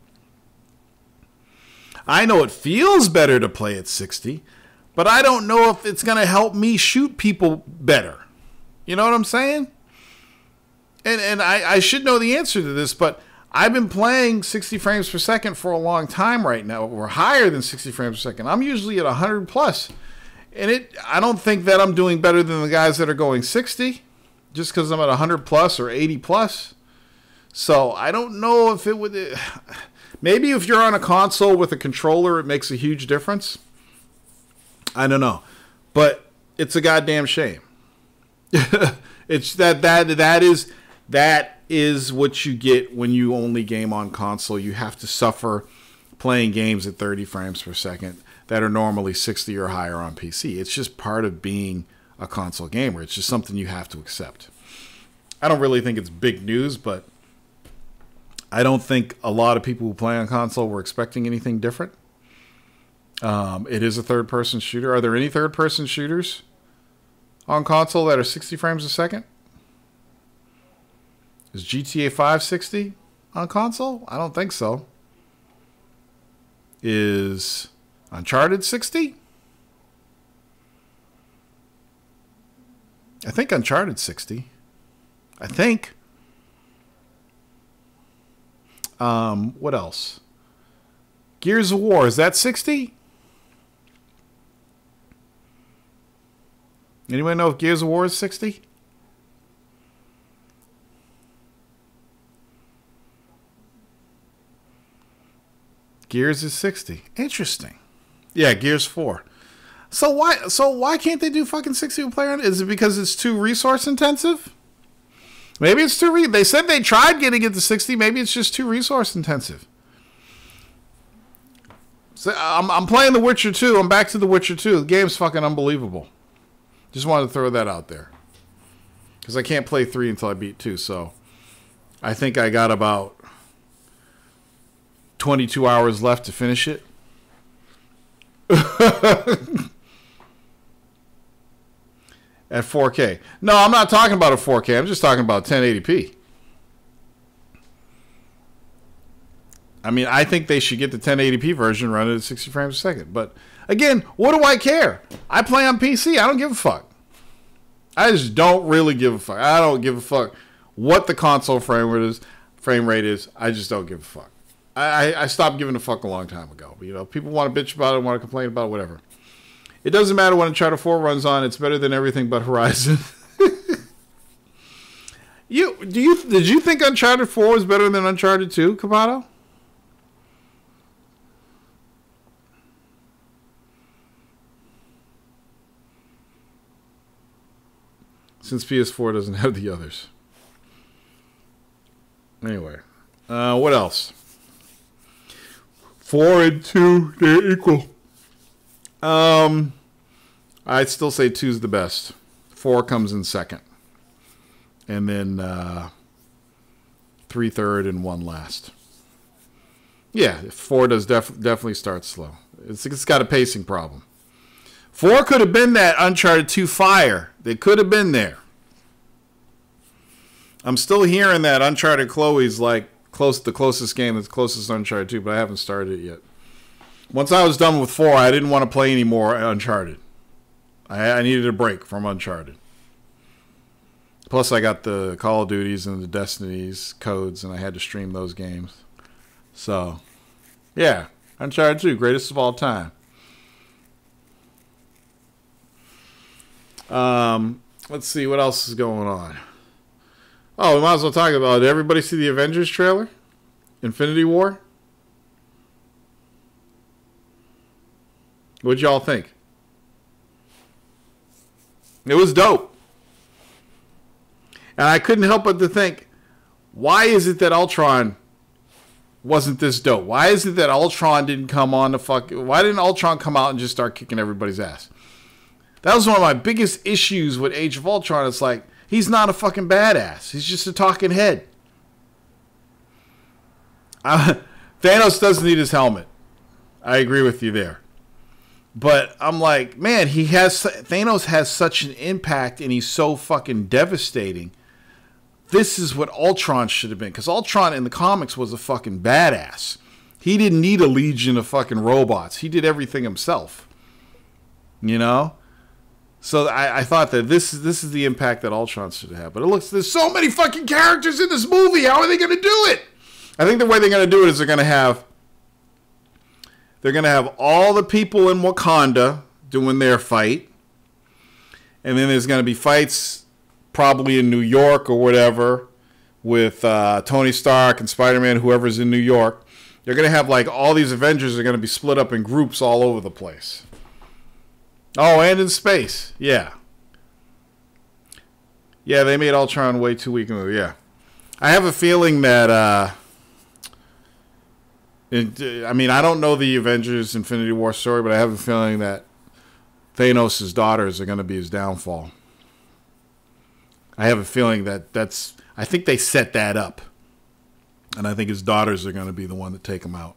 I know it feels better to play at 60, but I don't know if it's going to help me shoot people better. You know what I'm saying? And I should know the answer to this, but I've been playing 60 frames per second for a long time right now, or higher than 60 frames per second. I'm usually at 100 plus. And I don't think that I'm doing better than the guys that are going 60, just because I'm at 100 plus or 80 plus. So I don't know if it would... Maybe if you're on a console with a controller, it makes a huge difference. I don't know. But it's a goddamn shame. It's that is what you get when you only game on console. You have to suffer playing games at 30 frames per second that are normally 60 or higher on PC. It's just part of being a console gamer. It's just something you have to accept. I don't really think it's big news, but I don't think a lot of people who play on console were expecting anything different. It is a third-person shooter. Are there any third-person shooters on console that are 60 frames a second? Is GTA 5 60 on console? I don't think so. Is Uncharted 60? I think Uncharted 60. I think. What else? Gears of War, is that 60? Anyone know if Gears of War is 60? Gears is 60. Interesting. Yeah, Gears 4. So why can't they do fucking 60 player? Is it because it's too resource intensive? Maybe it's too they said they tried getting it to 60. Maybe it's just too resource intensive. So I'm playing The Witcher 2. I'm back to The Witcher 2. The game's fucking unbelievable. Just wanted to throw that out there. Because I can't play 3 until I beat 2. So I think I got about 22 hours left to finish it. At 4K. No, I'm not talking about a 4K. I'm just talking about 1080p. I mean, I think they should get the 1080p version running at 60 frames a second. But again, what do I care? I play on PC. I don't give a fuck. I just don't really give a fuck. I don't give a fuck what the console frame rate is. I just don't give a fuck. I stopped giving a fuck a long time ago. You know, people want to bitch about it, want to complain about it, whatever. It doesn't matter when Uncharted 4 runs on. It's better than everything but Horizon. Did you think Uncharted 4 was better than Uncharted 2, Kabato? Since PS4 doesn't have the others. Anyway, what else? 4 and 2, they're equal. I'd still say 2's the best. 4 comes in second. And then 3 third and 1 last. Yeah, 4 does definitely start slow. It's got a pacing problem. 4 could have been that Uncharted 2 fire. They could have been there. I'm still hearing that Uncharted Chloe's like the closest game that's closest to Uncharted 2, but I haven't started it yet. Once I was done with 4, I didn't want to play any more Uncharted. I needed a break from Uncharted. Plus, I got the Call of Duties and the Destinies codes, and I had to stream those games. So, yeah, Uncharted 2, greatest of all time. Let's see, what else is going on? Oh, we might as well talk about it. Did everybody see the Avengers trailer? Infinity War? What'd y'all think? It was dope. And I couldn't help but to think, why is it that Ultron wasn't this dope? Why is it that Ultron didn't come on the fuck... Why didn't Ultron come out and just start kicking everybody's ass? That was one of my biggest issues with Age of Ultron. It's like, he's not a fucking badass. He's just a talking head. Thanos doesn't need his helmet. I agree with you there. But I'm like, man, Thanos has such an impact, and he's so fucking devastating. This is what Ultron should have been, because Ultron in the comics was a fucking badass. He didn't need a legion of fucking robots. He did everything himself. You know? So I thought that this is the impact that Ultron should have. But there's so many fucking characters in this movie. How are they going to do it? I think the way they're going to do it is they're going to have all the people in Wakanda doing their fight. And then there's going to be fights probably in New York or whatever with Tony Stark and Spider-Man, whoever's in New York. They're going to have like all these Avengers are going to be split up in groups all over the place. Oh, and in space. Yeah. Yeah, they made Ultron way too weak. Yeah. I have a feeling that I mean, I don't know the Avengers Infinity War story, but I have a feeling that Thanos' daughters are going to be his downfall. I have a feeling I think they set that up. And I think his daughters are going to be the one to take him out.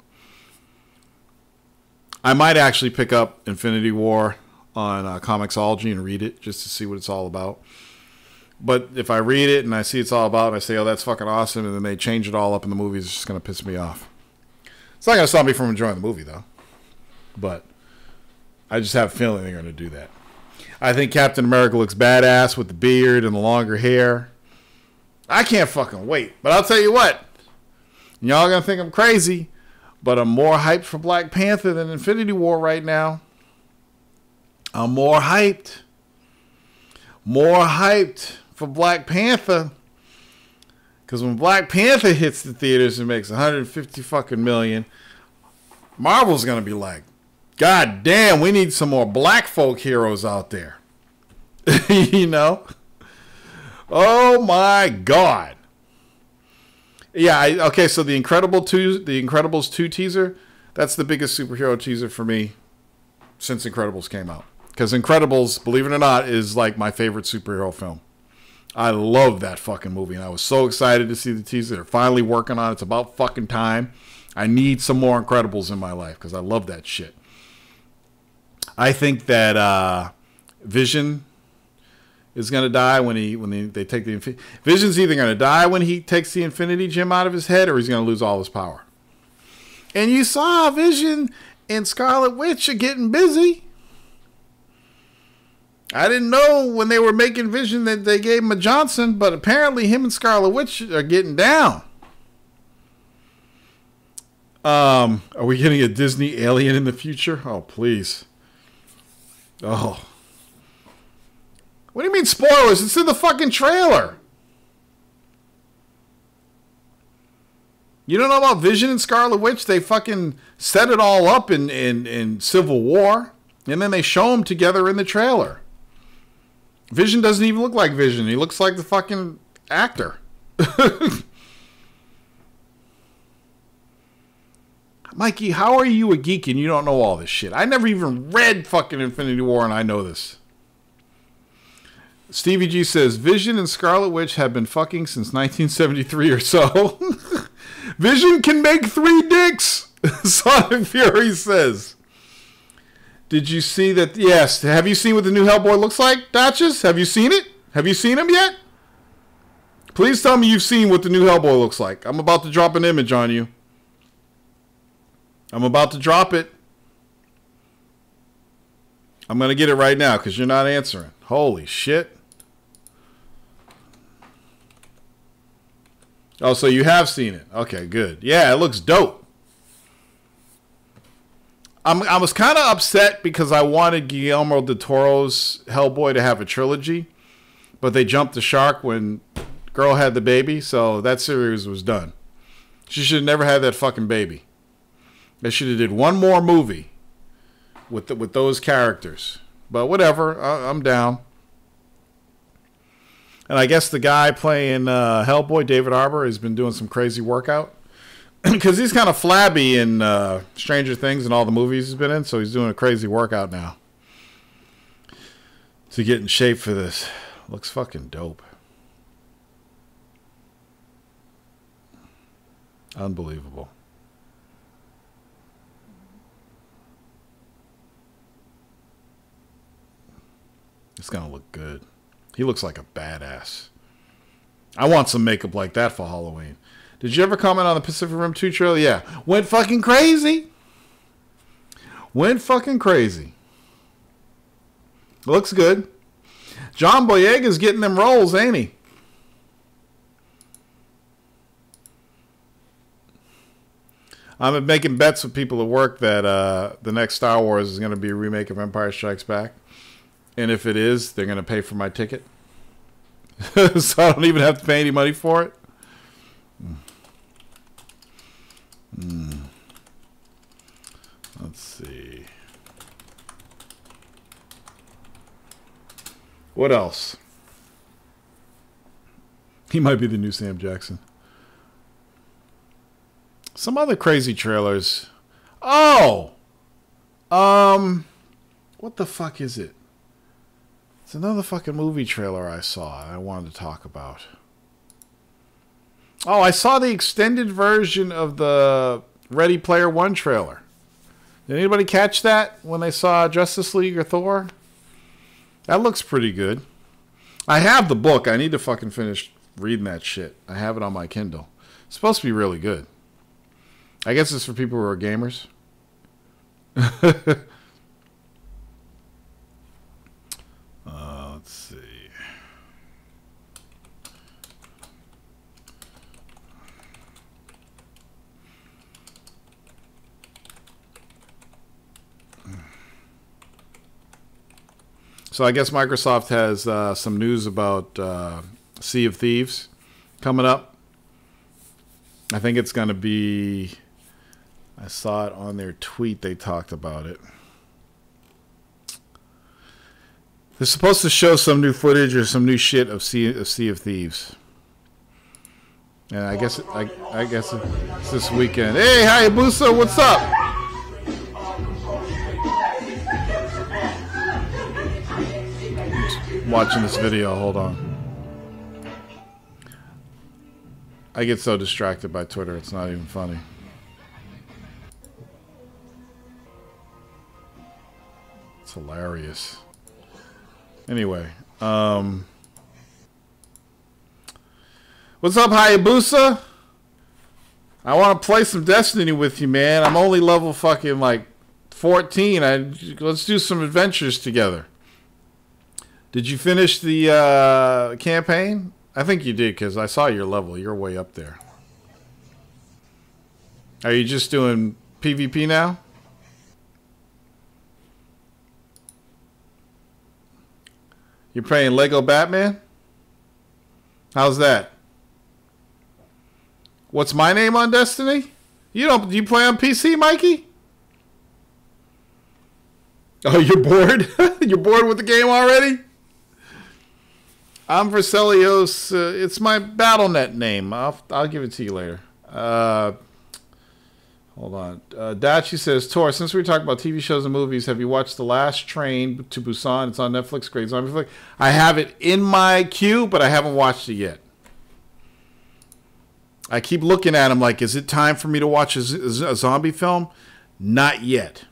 I might actually pick up Infinity War on Comixology and read it just to see what it's all about. But if I read it and I see it's all about and I say, oh, that's fucking awesome, and then they change it all up in the movie, it's just going to piss me off. It's not going to stop me from enjoying the movie, though. But I just have a feeling they're going to do that. I think Captain America looks badass with the beard and the longer hair. I can't fucking wait. But I'll tell you what. Y'all going to think I'm crazy, but I'm more hyped for Black Panther than Infinity War right now. I'm more hyped. More hyped for Black Panther. Because when Black Panther hits the theaters and makes 150 fucking million, Marvel's going to be like, God damn, we need some more black folk heroes out there. You know? Oh my God. Yeah, okay, so the Incredibles 2 teaser, that's the biggest superhero teaser for me since Incredibles came out. Because Incredibles, believe it or not, is like my favorite superhero film. I love that fucking movie, and I was so excited to see the teaser. They're finally working on it. It's about fucking time. I need some more Incredibles in my life because I love that shit. I think that Vision is going to die when they take the Vision's either going to die when he takes the Infinity Gem out of his head, or he's going to lose all his power. And you saw Vision and Scarlet Witch are getting busy. I didn't know when they were making Vision that they gave him a Johnson, but apparently him and Scarlet Witch are getting down. Are we getting a Disney alien in the future? Oh, please. Oh. What do you mean spoilers? It's in the fucking trailer. You don't know about Vision and Scarlet Witch? They fucking set it all up in Civil War, and then they show them together in the trailer. Vision doesn't even look like Vision. He looks like the fucking actor. Mikey, how are you a geek and you don't know all this shit? I never even read fucking Infinity War and I know this. Stevie G says, Vision and Scarlet Witch have been fucking since 1973 or so. Vision can make 3 dicks, Sonic Fury says. Did you see that? Yes. Have you seen what the new Hellboy looks like, Duchess? Have you seen it? Have you seen him yet? Please tell me you've seen what the new Hellboy looks like. I'm about to drop an image on you. I'm about to drop it. I'm going to get it right now because you're not answering. Holy shit. Oh, so you have seen it. Okay, good. Yeah, it looks dope. I was kind of upset because I wanted Guillermo del Toro's Hellboy to have a trilogy, but they jumped the shark when Girl had the baby, so that series was done. She should have never had that fucking baby. They should have did one more movie with those characters. But whatever, I'm down. And I guess the guy playing Hellboy, David Harbour, has been doing some crazy workout. Because he's kind of flabby in Stranger Things and all the movies he's been in, so he's doing a crazy workout now to get in shape for this. Looks fucking dope. Unbelievable. It's going to look good. He looks like a badass. I want some makeup like that for Halloween. Did you ever comment on the Pacific Rim 2 trailer? Yeah. Went fucking crazy. Went fucking crazy. Looks good. John Boyega's getting them roles, ain't he? I'm making bets with people at work that the next Star Wars is going to be a remake of Empire Strikes Back. And if it is, they're going to pay for my ticket. So I don't even have to pay any money for it. Let's see. What else? He might be the new Sam Jackson. Some other crazy trailers. Oh! What the fuck is it? It's another fucking movie trailer I saw I wanted to talk about. Oh, I saw the extended version of the Ready Player One trailer. Did anybody catch that when they saw Justice League or Thor? That looks pretty good. I have the book. I need to fucking finish reading that shit. I have it on my Kindle. It's supposed to be really good. I guess it's for people who are gamers. Let's see. So I guess Microsoft has some news about Sea of Thieves coming up. I think it's going to be... I saw it on their tweet. They talked about it. They're supposed to show some new footage or some new shit of Sea of Thieves. And I guess it's this weekend. Hey, Hayabusa, what's up? Watching this video, hold on. I get so distracted by Twitter, it's not even funny. It's hilarious. Anyway, what's up, Hayabusa? I want to play some Destiny with you, man. I'm only level fucking like 14. Let's do some adventures together. Did you finish the campaign? I think you did, because I saw your level. You're way up there. Are you just doing PvP now? You're playing Lego Batman? How's that? What's my name on Destiny? Do you play on PC, Mikey? Oh, you're bored? You're bored with the game already? I'm Verselios. It's my BattleNet name. I'll give it to you later. Hold on. Dachi says, Tor, since we were talking about TV shows and movies, have you watched The Last Train to Busan? It's on Netflix. Great zombie flick. I have it in my queue, but I haven't watched it yet. I keep looking at him like, is it time for me to watch a zombie film? Not yet.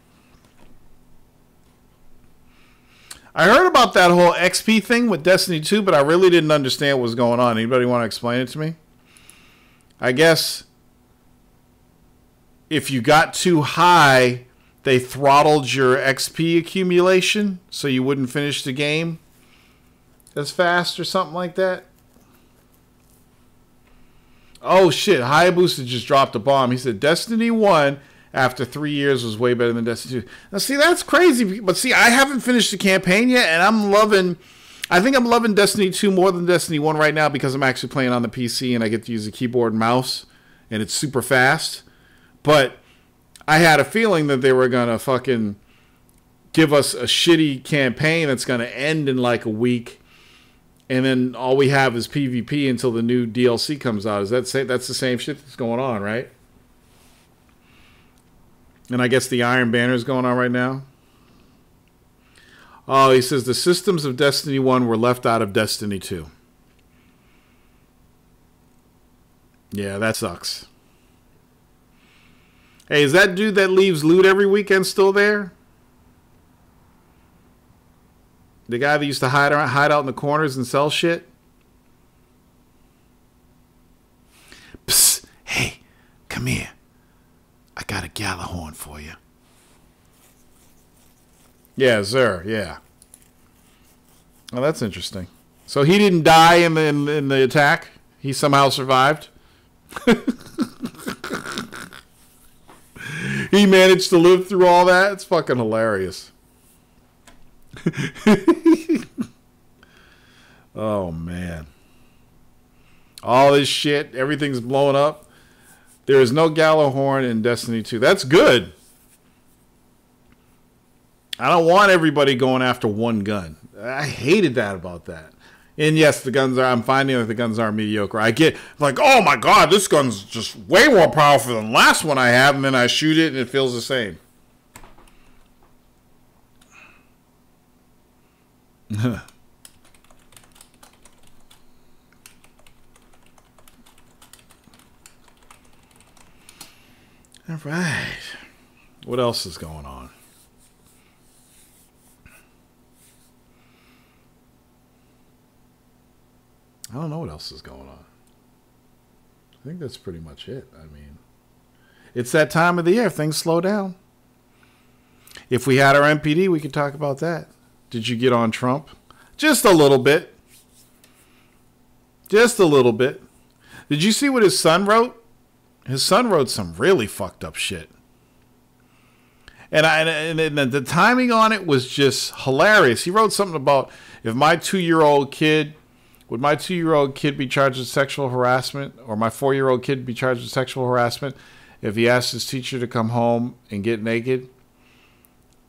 I heard about that whole XP thing with Destiny 2, but I really didn't understand what was going on. Anybody want to explain it to me? I guess if you got too high, they throttled your XP accumulation so you wouldn't finish the game as fast or something like that. Oh shit, Hayabusa just dropped a bomb. He said Destiny 1 after 3 years was way better than Destiny 2. Now see, that's crazy. But see, I haven't finished the campaign yet, and I think I'm loving Destiny 2 more than Destiny 1 right now because I'm actually playing on the PC and I get to use a keyboard and mouse, and it's super fast. But I had a feeling that they were going to fucking give us a shitty campaign that's going to end in like a week, and then all we have is PvP until the new DLC comes out. That's the same shit that's going on, right? And I guess the Iron Banner is going on right now. Oh, he says the systems of Destiny 1 were left out of Destiny 2. Yeah, that sucks. Hey, is that dude that leaves loot every weekend still there? The guy that used to hide out in the corners and sell shit. Psst, hey, come here. I got a Gallahorn for you. Yeah, sir. Yeah. Oh, that's interesting. So he didn't die in the attack. He somehow survived. He managed to live through all that. It's fucking hilarious. Oh, man. All this shit, everything's blowing up. There is no Gallahorn in Destiny 2. That's good. I don't want everybody going after one gun. I hated that about that. And yes, the guns are, I'm finding that the guns are mediocre. I get like, oh my God, this gun's just way more powerful than the last one I have. And then I shoot it and it feels the same. All right. What else is going on? I don't know what else is going on. I think that's pretty much it. I mean, it's that time of the year. Things slow down. If we had our MPD, we could talk about that. Did you get on Trump? Just a little bit. Just a little bit. Did you see what his son wrote? His son wrote some really fucked up shit. And the timing on it was just hilarious. He wrote something about if my 2-year-old kid... Would my 2-year-old kid be charged with sexual harassment, or my 4-year-old kid be charged with sexual harassment if he asked his teacher to come home and get naked?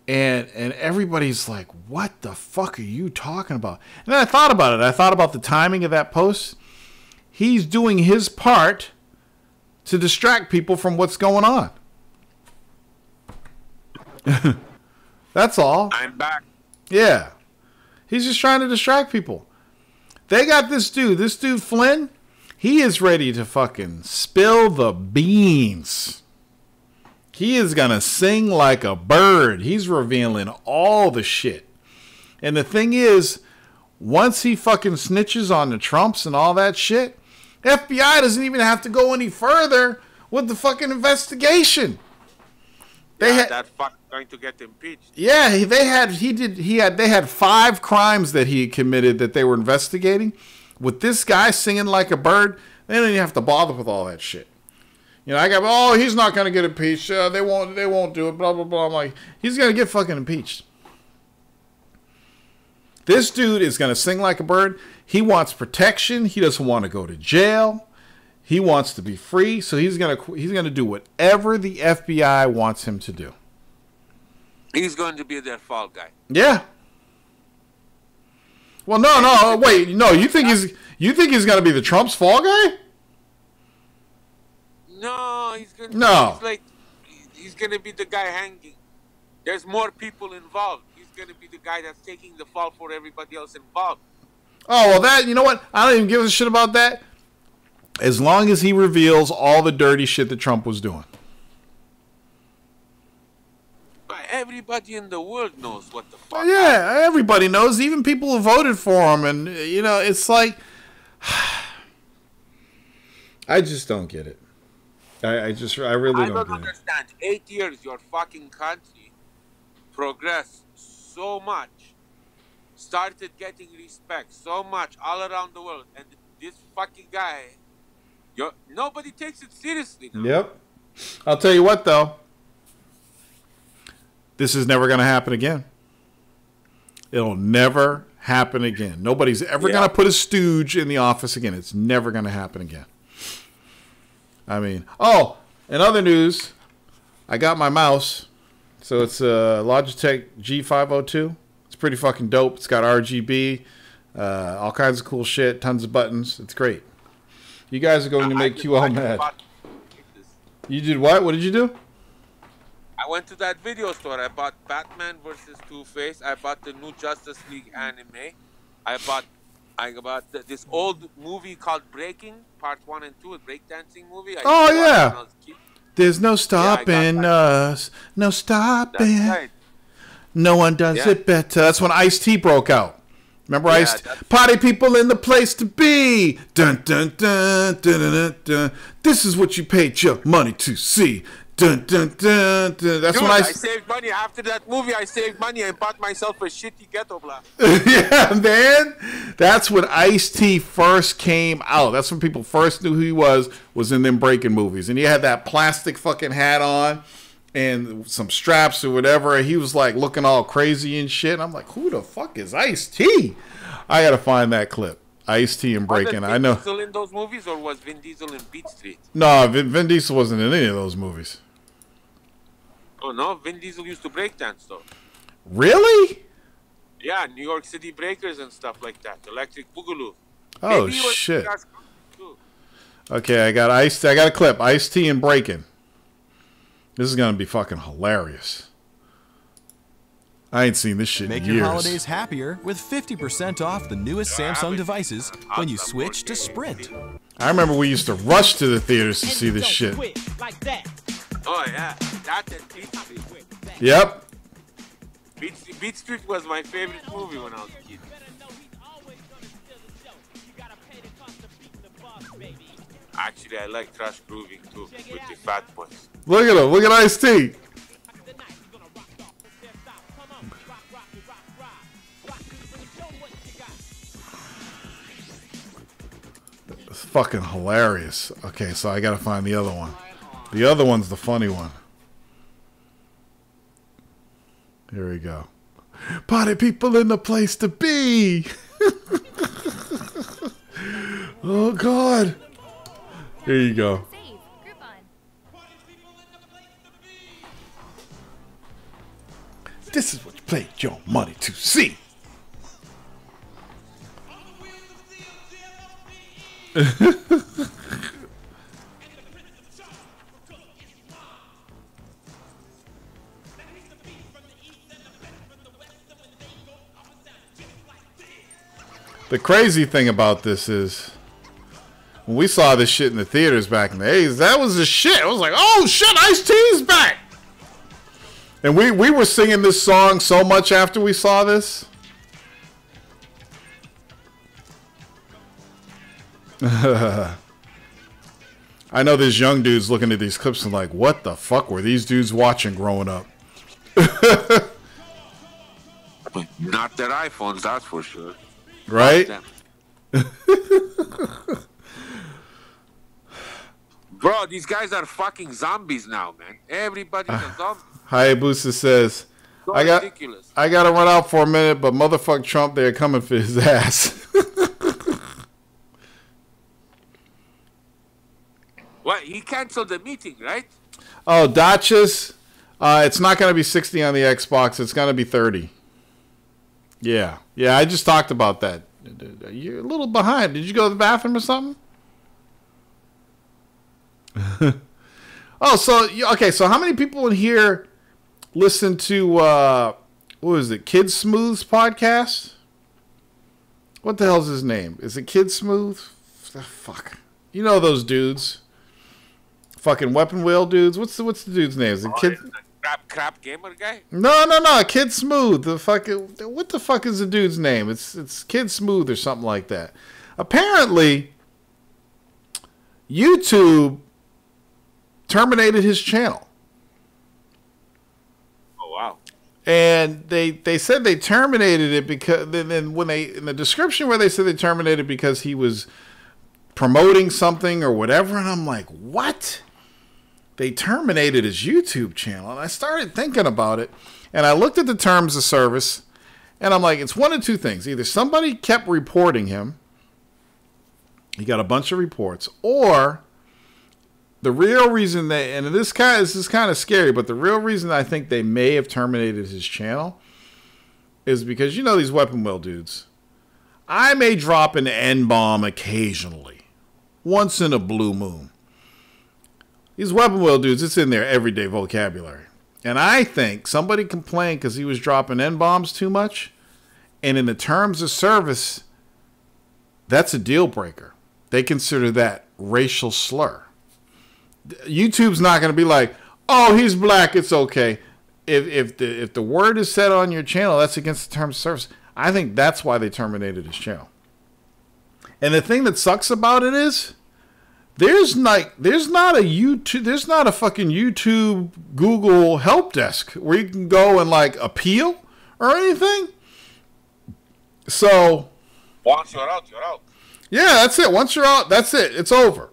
And everybody's like, what the fuck are you talking about? And then I thought about it. I thought about the timing of that post. He's doing his part to distract people from what's going on. That's all. I'm back. Yeah. He's just trying to distract people. They got this dude Flynn, he is ready to fucking spill the beans. He is going to sing like a bird. He's revealing all the shit. And the thing is, once he fucking snitches on the Trumps and all that shit, FBI doesn't even have to go any further with the fucking investigation. They had that fuck going to get impeached. Yeah, they had 5 crimes that he committed that they were investigating. With this guy singing like a bird, they don't even have to bother with all that shit. You know, I got, oh, he's not going to get impeached. They won't do it. Blah blah blah. I'm like, he's going to get fucking impeached. This dude is going to sing like a bird. He wants protection. He doesn't want to go to jail. He wants to be free, so he's gonna do whatever the FBI wants him to do. He's going to be their fall guy. Yeah. Well, no, wait, no. You think he's gonna be the Trump's fall guy? No, he's gonna. No. He's gonna be the guy hanging. There's more people involved. He's gonna be the guy that's taking the fall for everybody else involved. Oh well, that, you know what? I don't even give a shit about that. As long as he reveals all the dirty shit that Trump was doing. But everybody in the world knows what the fuck. Yeah, everybody knows. Even people who voted for him. And, you know, it's like... I just don't get it. I really don't get it. Understand. 8 years, your fucking country progressed so much. Started getting respect so much all around the world. And this fucking guy... Nobody takes it seriously now. Yep. I'll tell you what, though. This is never going to happen again. It'll never happen again. Nobody's ever going to put a stooge in the office again. It's never going to happen again. I mean, oh, in other news, I got my mouse. So it's a Logitech G502. It's pretty fucking dope. It's got RGB, all kinds of cool shit, tons of buttons. It's great. You guys are going to make QL mad. You did what? What did you do? I went to that video store. I bought Batman versus Two-Face. I bought the new Justice League anime. I bought this old movie called Breakin, Part 1 and 2, a breakdancing movie. Oh, yeah. There's no stopping us. No stopping. That's right. No one does it better. That's when Ice-T broke out. Remember Ice-T? Party people in the place to be. Dun, dun, dun, dun, dun, dun, dun. This is what you paid your money to see. Dun, dun, dun, dun. That's when I saved money. After that movie, I saved money and bought myself a shitty ghetto blast. Yeah, man. That's when Ice-T first came out. That's when people first knew who he was in them Breakin' movies. And he had that plastic fucking hat on and some straps or whatever. And he was like looking all crazy and shit. And I'm like, who the fuck is Ice-T? I got to find that clip. Ice-T and Breakin'. I know. Was Vin Diesel in those movies, or was Vin Diesel in Beat Street? No, Vin Diesel wasn't in any of those movies. Oh no, Vin Diesel used to breakdance though. Really? Yeah, New York City Breakers and stuff like that. Electric Boogaloo. Oh shit. Okay, I got a clip. Ice-T and Breakin'. This is gonna be fucking hilarious. I ain't seen this shit in years. Make your holidays happier with 50% off the newest Samsung devices when you switch to Sprint. I remember we used to rush to the theaters to see this shit. Oh yeah, that and Beat Street. Yep. Beat Street was my favorite movie when I was a kid. Actually, I like Crash Grooving too, with the Fat Boys. Look at him. Look at Ice-T. It's fucking hilarious. Okay, so I gotta find the other one. The other one's the funny one. Here we go. Party people in the place to be. Oh, God. Here you go. This is what you paid your money to see. The crazy thing about this is, when we saw this shit in the theaters back in the 80s, that was the shit. I was like, oh shit, Ice-T's back. And we were singing this song so much after we saw this. I know there's young dudes looking at these clips and like, what the fuck were these dudes watching growing up? Not their iPhones, that's for sure. Right? Bro, these guys are fucking zombies now, man. Everybody's a zombie. Hayabusa says, So I ridiculous. gotta run out for a minute, but motherfuck Trump, they're coming for his ass. What? He canceled the meeting, right? Oh, Dachas, it's not gonna be 60 on the Xbox. It's gonna be 30. Yeah, I just talked about that. You're a little behind. Did you go to the bathroom or something? Oh, so okay. So how many people in here listen to what was it? Kid Smooth's podcast? What the hell's his name? Is it Kid Smooth? Fuck. You know those dudes. Fucking Weapon Wheel dudes. What's the dude's name? Is it Kid? Crap gamer guy? No. Kid Smooth. What the fuck is the dude's name? It's Kid Smooth or something like that. Apparently, YouTube terminated his channel. Oh wow. And they said they terminated it because then when they in the description where they said they terminated because he was promoting something or whatever, and I'm like, what? They terminated his YouTube channel. And I started thinking about it, and I looked at the terms of service, and I'm like, it's one of two things. Either somebody kept reporting him, he got a bunch of reports, or the real reason this is kind of scary, but the real reason I think they may have terminated his channel is because, you know, these Weapon Wheel dudes. I may drop an N-bomb occasionally, once in a blue moon. These Weapon Wheel dudes, it's in their everyday vocabulary. And I think somebody complained because he was dropping N-bombs too much. And in the terms of service, that's a deal breaker. They consider that racial slur. YouTube's not going to be like, oh, he's black, it's okay. if the word is said on your channel, that's against the terms of service. I think that's why they terminated his channel. And the thing that sucks about it is there's not a fucking YouTube Google help desk where you can go and like appeal or anything. So once you're out, you're out. Yeah, that's it. Once you're out, that's it. It's over.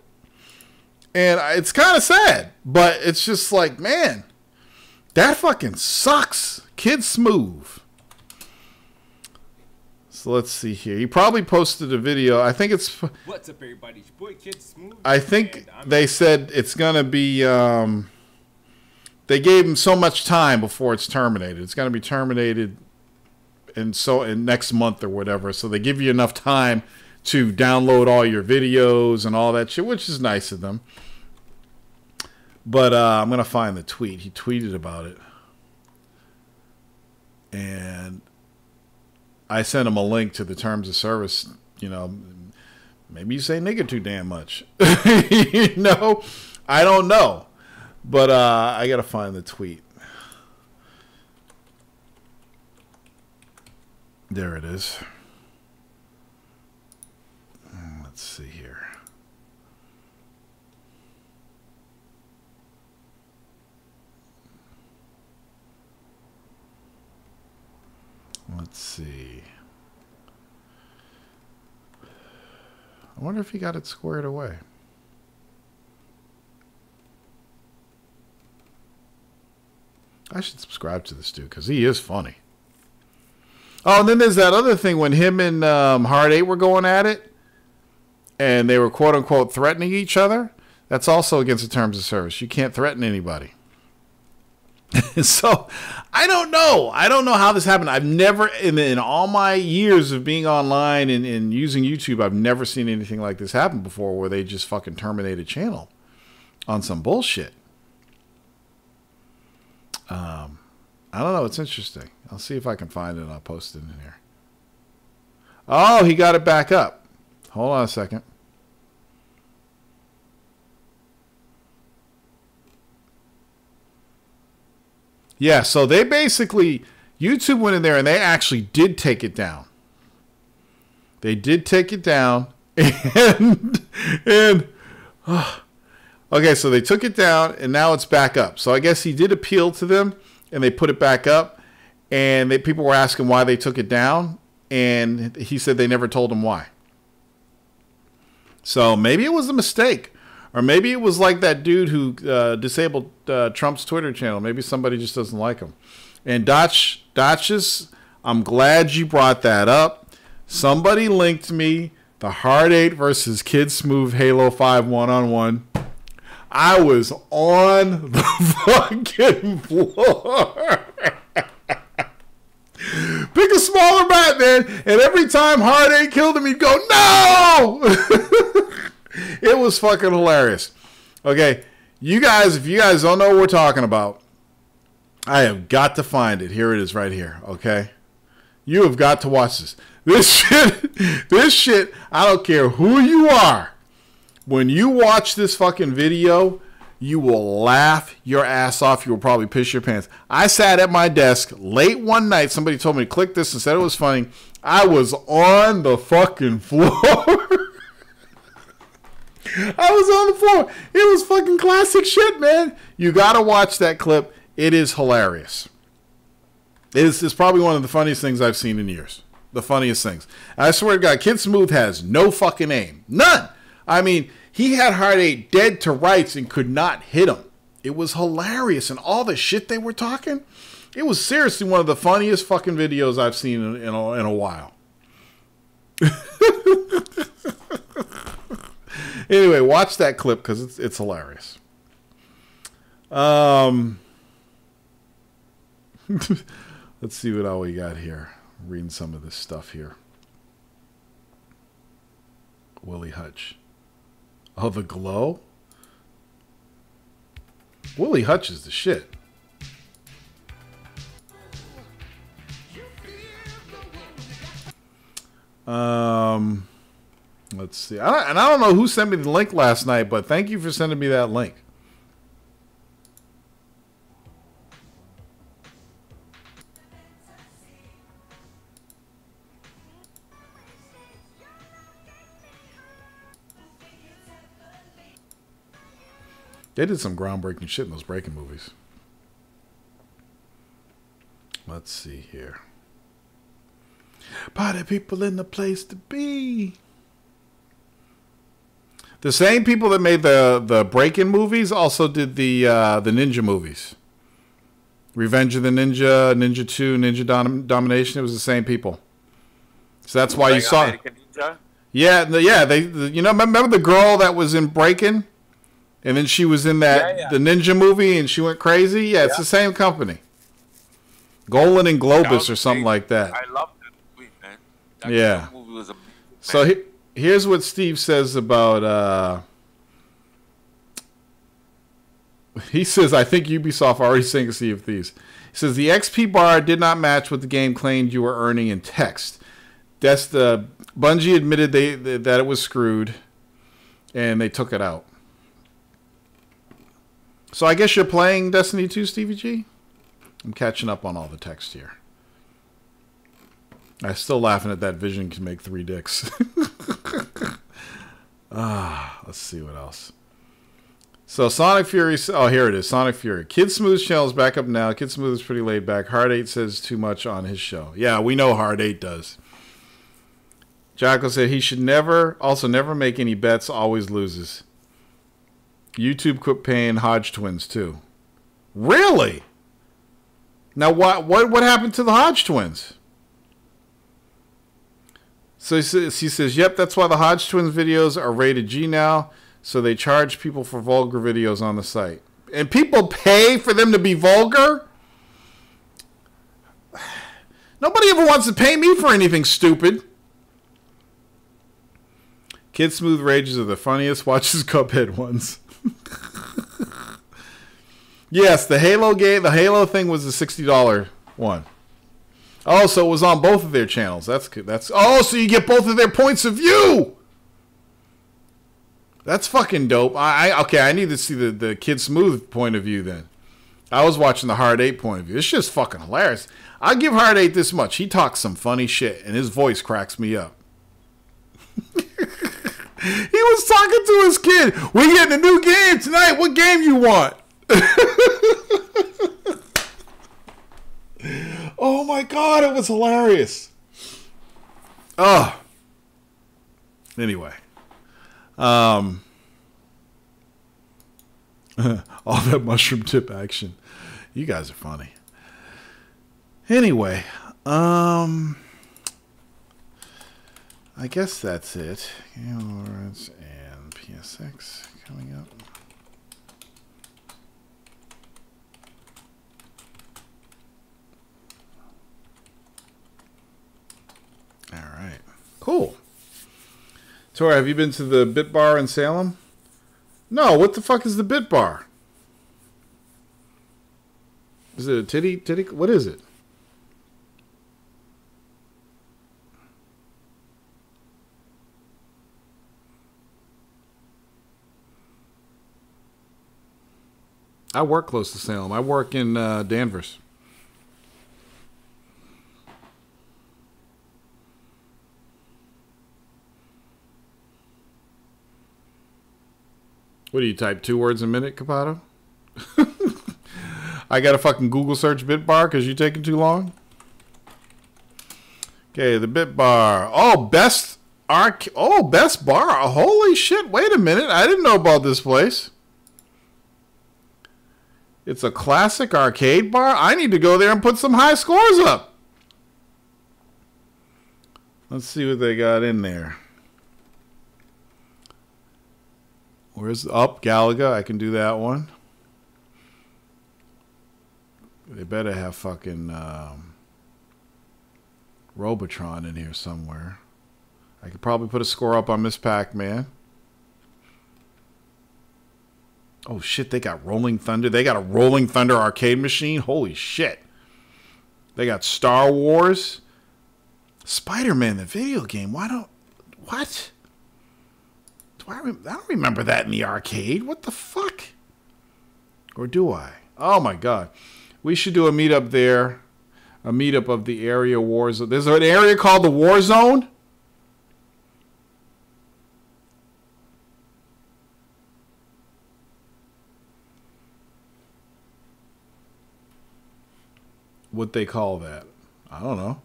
And it's kind of sad, but it's just like, man, that fucking sucks. Kid Smooth. So let's see here. He probably posted a video. I think it's... What's up, everybody? It's your boy, Kid Smooth. I think they said it's going to be... they gave him so much time before it's terminated. It's going to be terminated in next month or whatever. So they give you enough time to download all your videos and all that shit, which is nice of them. But I'm going to find the tweet. He tweeted about it. And I sent him a link to the terms of service. You know, maybe you say nigga too damn much. You know, I don't know. But I got to find the tweet. There it is. Let's see here. Let's see. I wonder if he got it squared away. I should subscribe to this dude because he is funny. Oh, and then there's that other thing when him and Hard 8 were going at it and they were quote-unquote threatening each other. That's also against the terms of service. You can't threaten anybody. So, I don't know. I don't know how this happened. I've never, in all my years of being online and using YouTube, I've never seen anything like this happen before where they just fucking terminate a channel on some bullshit. I don't know. It's interesting. I'll see if I can find it and I'll post it in here. Oh, he got it back up. Hold on a second. Yeah, so they basically, YouTube went in there and they actually did take it down. They did take it down. Okay, so they took it down and now it's back up. So I guess he did appeal to them and they put it back up. And people were asking why they took it down. And he said they never told him why. So maybe it was a mistake. Or maybe it was like that dude who disabled Trump's Twitter channel. Maybe somebody just doesn't like him. And Dotches, I'm glad you brought that up. Somebody linked me the Hard 8 versus Kid Smooth Halo 5 1-on-1. I was on the fucking floor. Pick a smaller bat, man. And every time Hard 8 killed him, he'd go, no! It was fucking hilarious. Okay, you guys, if you guys don't know what we're talking about, I have got to find it. Here it is right here, okay? You have got to watch this. This shit, I don't care who you are. When you watch this fucking video, you will laugh your ass off. You will probably piss your pants. I sat at my desk late one night. Somebody told me to click this and said it was funny. I was on the fucking floor. I was on the floor. It was fucking classic shit, man. You gotta watch that clip. It is hilarious. It's probably one of the funniest things I've seen in years. The funniest things. I swear to God, Kid Smooth has no fucking aim. None. I mean, he had Hard 8 dead to rights and could not hit him. It was hilarious. And all the shit they were talking, it was seriously one of the funniest fucking videos I've seen in a while. Anyway, watch that clip because it's hilarious. Let's see what all we got here. Reading some of this stuff here. Willie Hutch. Oh, the glow? Willie Hutch is the shit. Let's see. I don't know who sent me the link last night, but thank you for sending me that link. They did some groundbreaking shit in those Breakin movies. Let's see here. Party people in the place to be. The same people that made the Breakin movies also did the Ninja movies. Revenge of the Ninja, Ninja 2, Ninja Domination. It was the same people. So that's why you saw. American Ninja? Yeah. They you know, remember the girl that was in Breakin? And then she was in that the Ninja movie and she went crazy? Yeah, it's the same company. Golan and Globus or something like that. I love that movie, man. That movie was amazing. So here's what Steve says about... he says, I think Ubisoft already sank Sea of Thieves. He says, the XP bar did not match what the game claimed you were earning in text. Bungie admitted that it was screwed, and they took it out. So I guess you're playing Destiny 2, Stevie G? I'm catching up on all the text here. I'm still laughing at that Vision can make 3 dicks. Let's see what else. So Sonic Fury, oh, here it is. Sonic Fury. Kid Smooth's channel is back up now. Kid Smooth is pretty laid back. Hard 8 says too much on his show. Yeah, we know Hard 8 does. Jocko said he should never make any bets, always loses. YouTube quit paying Hodge twins too. Really? Now what happened to the Hodge twins? So he says, yep, that's why the Hodge twins videos are rated G now. So they charge people for vulgar videos on the site. And people pay for them to be vulgar? Nobody ever wants to pay me for anything stupid. Kid Smooth Rages are the funniest. Watch his Cuphead ones. Yes, the Halo game, the Halo thing was the $60 one. Oh, so it was on both of their channels. That's good. Oh, so you get both of their points of view. That's fucking dope. Okay, I need to see the Kid Smooth point of view then. I was watching the Hard 8 point of view. It's just fucking hilarious. I'll give Hard 8 this much. He talks some funny shit, and his voice cracks me up. He was talking to his kid. We getting a new game tonight. What game you want? Oh my god, it was hilarious. Oh. Anyway. All that mushroom tip action. You guys are funny. Anyway, I guess that's it. Awards and PSX coming up. All right. Cool. Tora, have you been to the Bit Bar in Salem? No, what the fuck is the Bit Bar? Is it a titty? What is it? I work close to Salem. I work in Danvers. What do you type? 2 words a minute, Capato? I got to fucking Google search Bit Bar because you're taking too long. Okay, the Bit Bar. Oh, best bar. Holy shit! Wait a minute. I didn't know about this place. It's a classic arcade bar. I need to go there and put some high scores up. Let's see what they got in there. Where's Galaga? I can do that one. They better have fucking Robotron in here somewhere. I could probably put a score up on Miss Pac-Man. Oh shit, they got Rolling Thunder. They got a Rolling Thunder arcade machine. Holy shit. They got Star Wars. Spider-Man, the video game. What? I don't remember that in the arcade. What the fuck? Or do I? Oh my god. We should do a meetup there. A meetup of the area war zone. There's an area called the War Zone? what they call that. I don't know.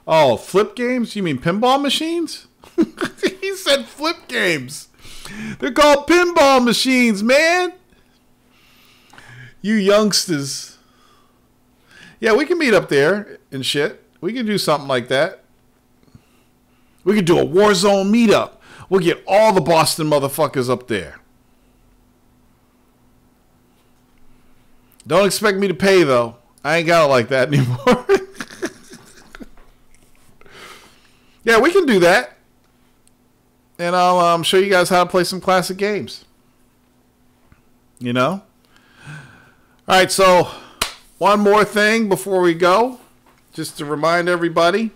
Oh, flip games? You mean pinball machines? He said flip games. They're called pinball machines, man. You youngsters. Yeah, we can meet up there and shit. We can do something like that. We could do a Warzone meetup. We'll get all the Boston motherfuckers up there. Don't expect me to pay, though. I ain't got it like that anymore. Yeah, we can do that. And I'll show you guys how to play some classic games. You know? All right, so one more thing before we go. Just to remind everybody,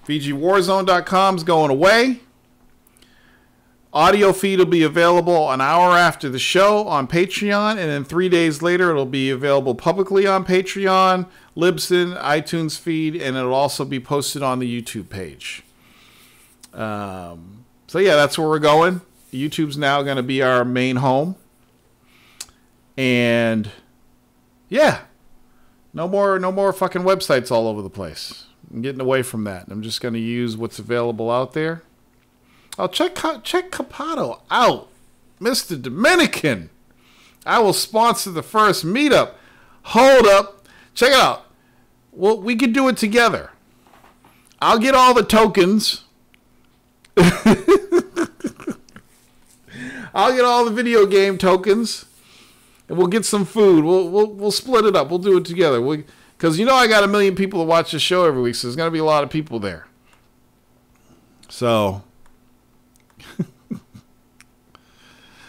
VGWarzone.com is going away. Audio feed will be available an hour after the show on Patreon, and then 3 days later it'll be available publicly on Patreon, Libsyn, iTunes feed, and it'll also be posted on the YouTube page. So yeah, that's where we're going. YouTube's now going to be our main home. And yeah, no more fucking websites all over the place. I'm getting away from that. I'm just going to use what's available out there. Oh, check Capato out, Mr. Dominican. I will sponsor the first meetup. Hold up, check it out. Well, we could do it together. I'll get all the tokens. I'll get all the video game tokens, and we'll get some food. We'll split it up. We'll do it together. Because you know I got 1 million people to watch the show every week, so there's gonna be a lot of people there. So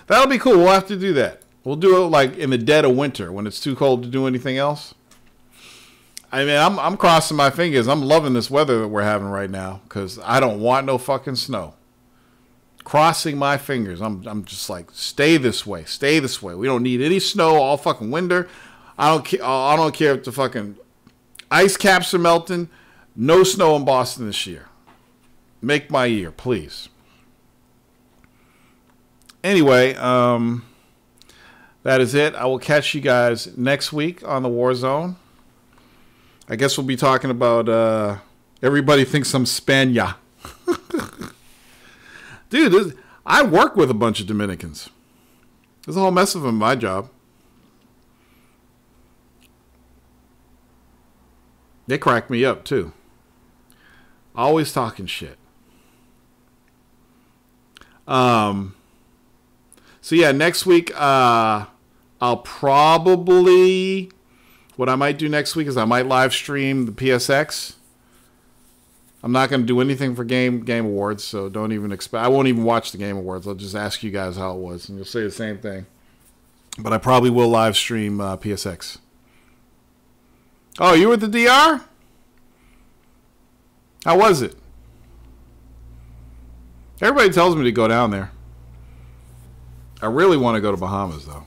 that'll be cool. We'll have to do that. We'll do it like in the dead of winter when it's too cold to do anything else. I mean, I'm crossing my fingers. I'm loving this weather that we're having right now because I don't want no fucking snow. Crossing my fingers. I'm just like, stay this way. Stay this way. We don't need any snow all fucking winter. I don't care if the fucking ice caps are melting. No snow in Boston this year. Make my year, please. Anyway, that is it. I will catch you guys next week on the Warzone. I guess we'll be talking about everybody thinks I'm Spania. Dude, I work with a bunch of Dominicans. There's a whole mess of them in my job. They crack me up, too. Always talking shit. So, yeah, next week, I'll probably... What I might do next week is I might live stream the PSX. I'm not going to do anything for Game Awards, so don't even expect... I won't even watch the Game Awards. I'll just ask you guys how it was, and you'll say the same thing. But I probably will live stream PSX. Oh, you were at the DR? How was it? Everybody tells me to go down there. I really want to go to Bahamas, though.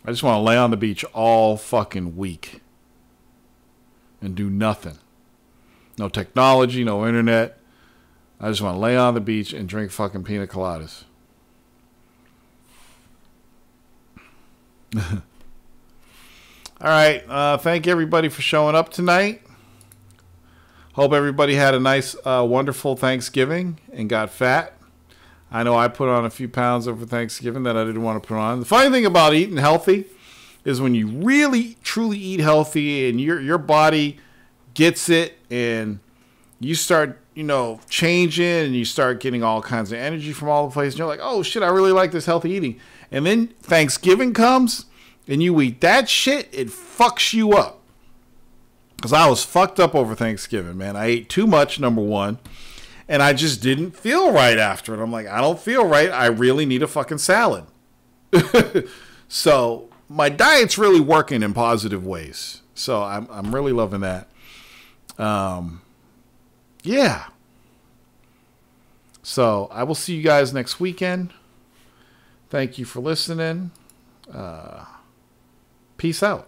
I just want to lay on the beach all fucking week and do nothing. No technology, no internet. I just want to lay on the beach and drink fucking pina coladas. All right. Thank everybody for showing up tonight. Hope everybody had a nice, wonderful Thanksgiving and got fat. I know I put on a few pounds over Thanksgiving that I didn't want to put on. The funny thing about eating healthy is when you really, truly eat healthy and your body gets it and you start, changing and you start getting all kinds of energy from all the places. And you're like, oh, shit, I really like this healthy eating. And then Thanksgiving comes and you eat that shit, it fucks you up. Because I was fucked up over Thanksgiving, man. I ate too much, number one. And I just didn't feel right after it. I'm like, I don't feel right. I really need a fucking salad. So my diet's really working in positive ways. So I'm really loving that. Yeah. So I will see you guys next weekend. Thank you for listening. Peace out.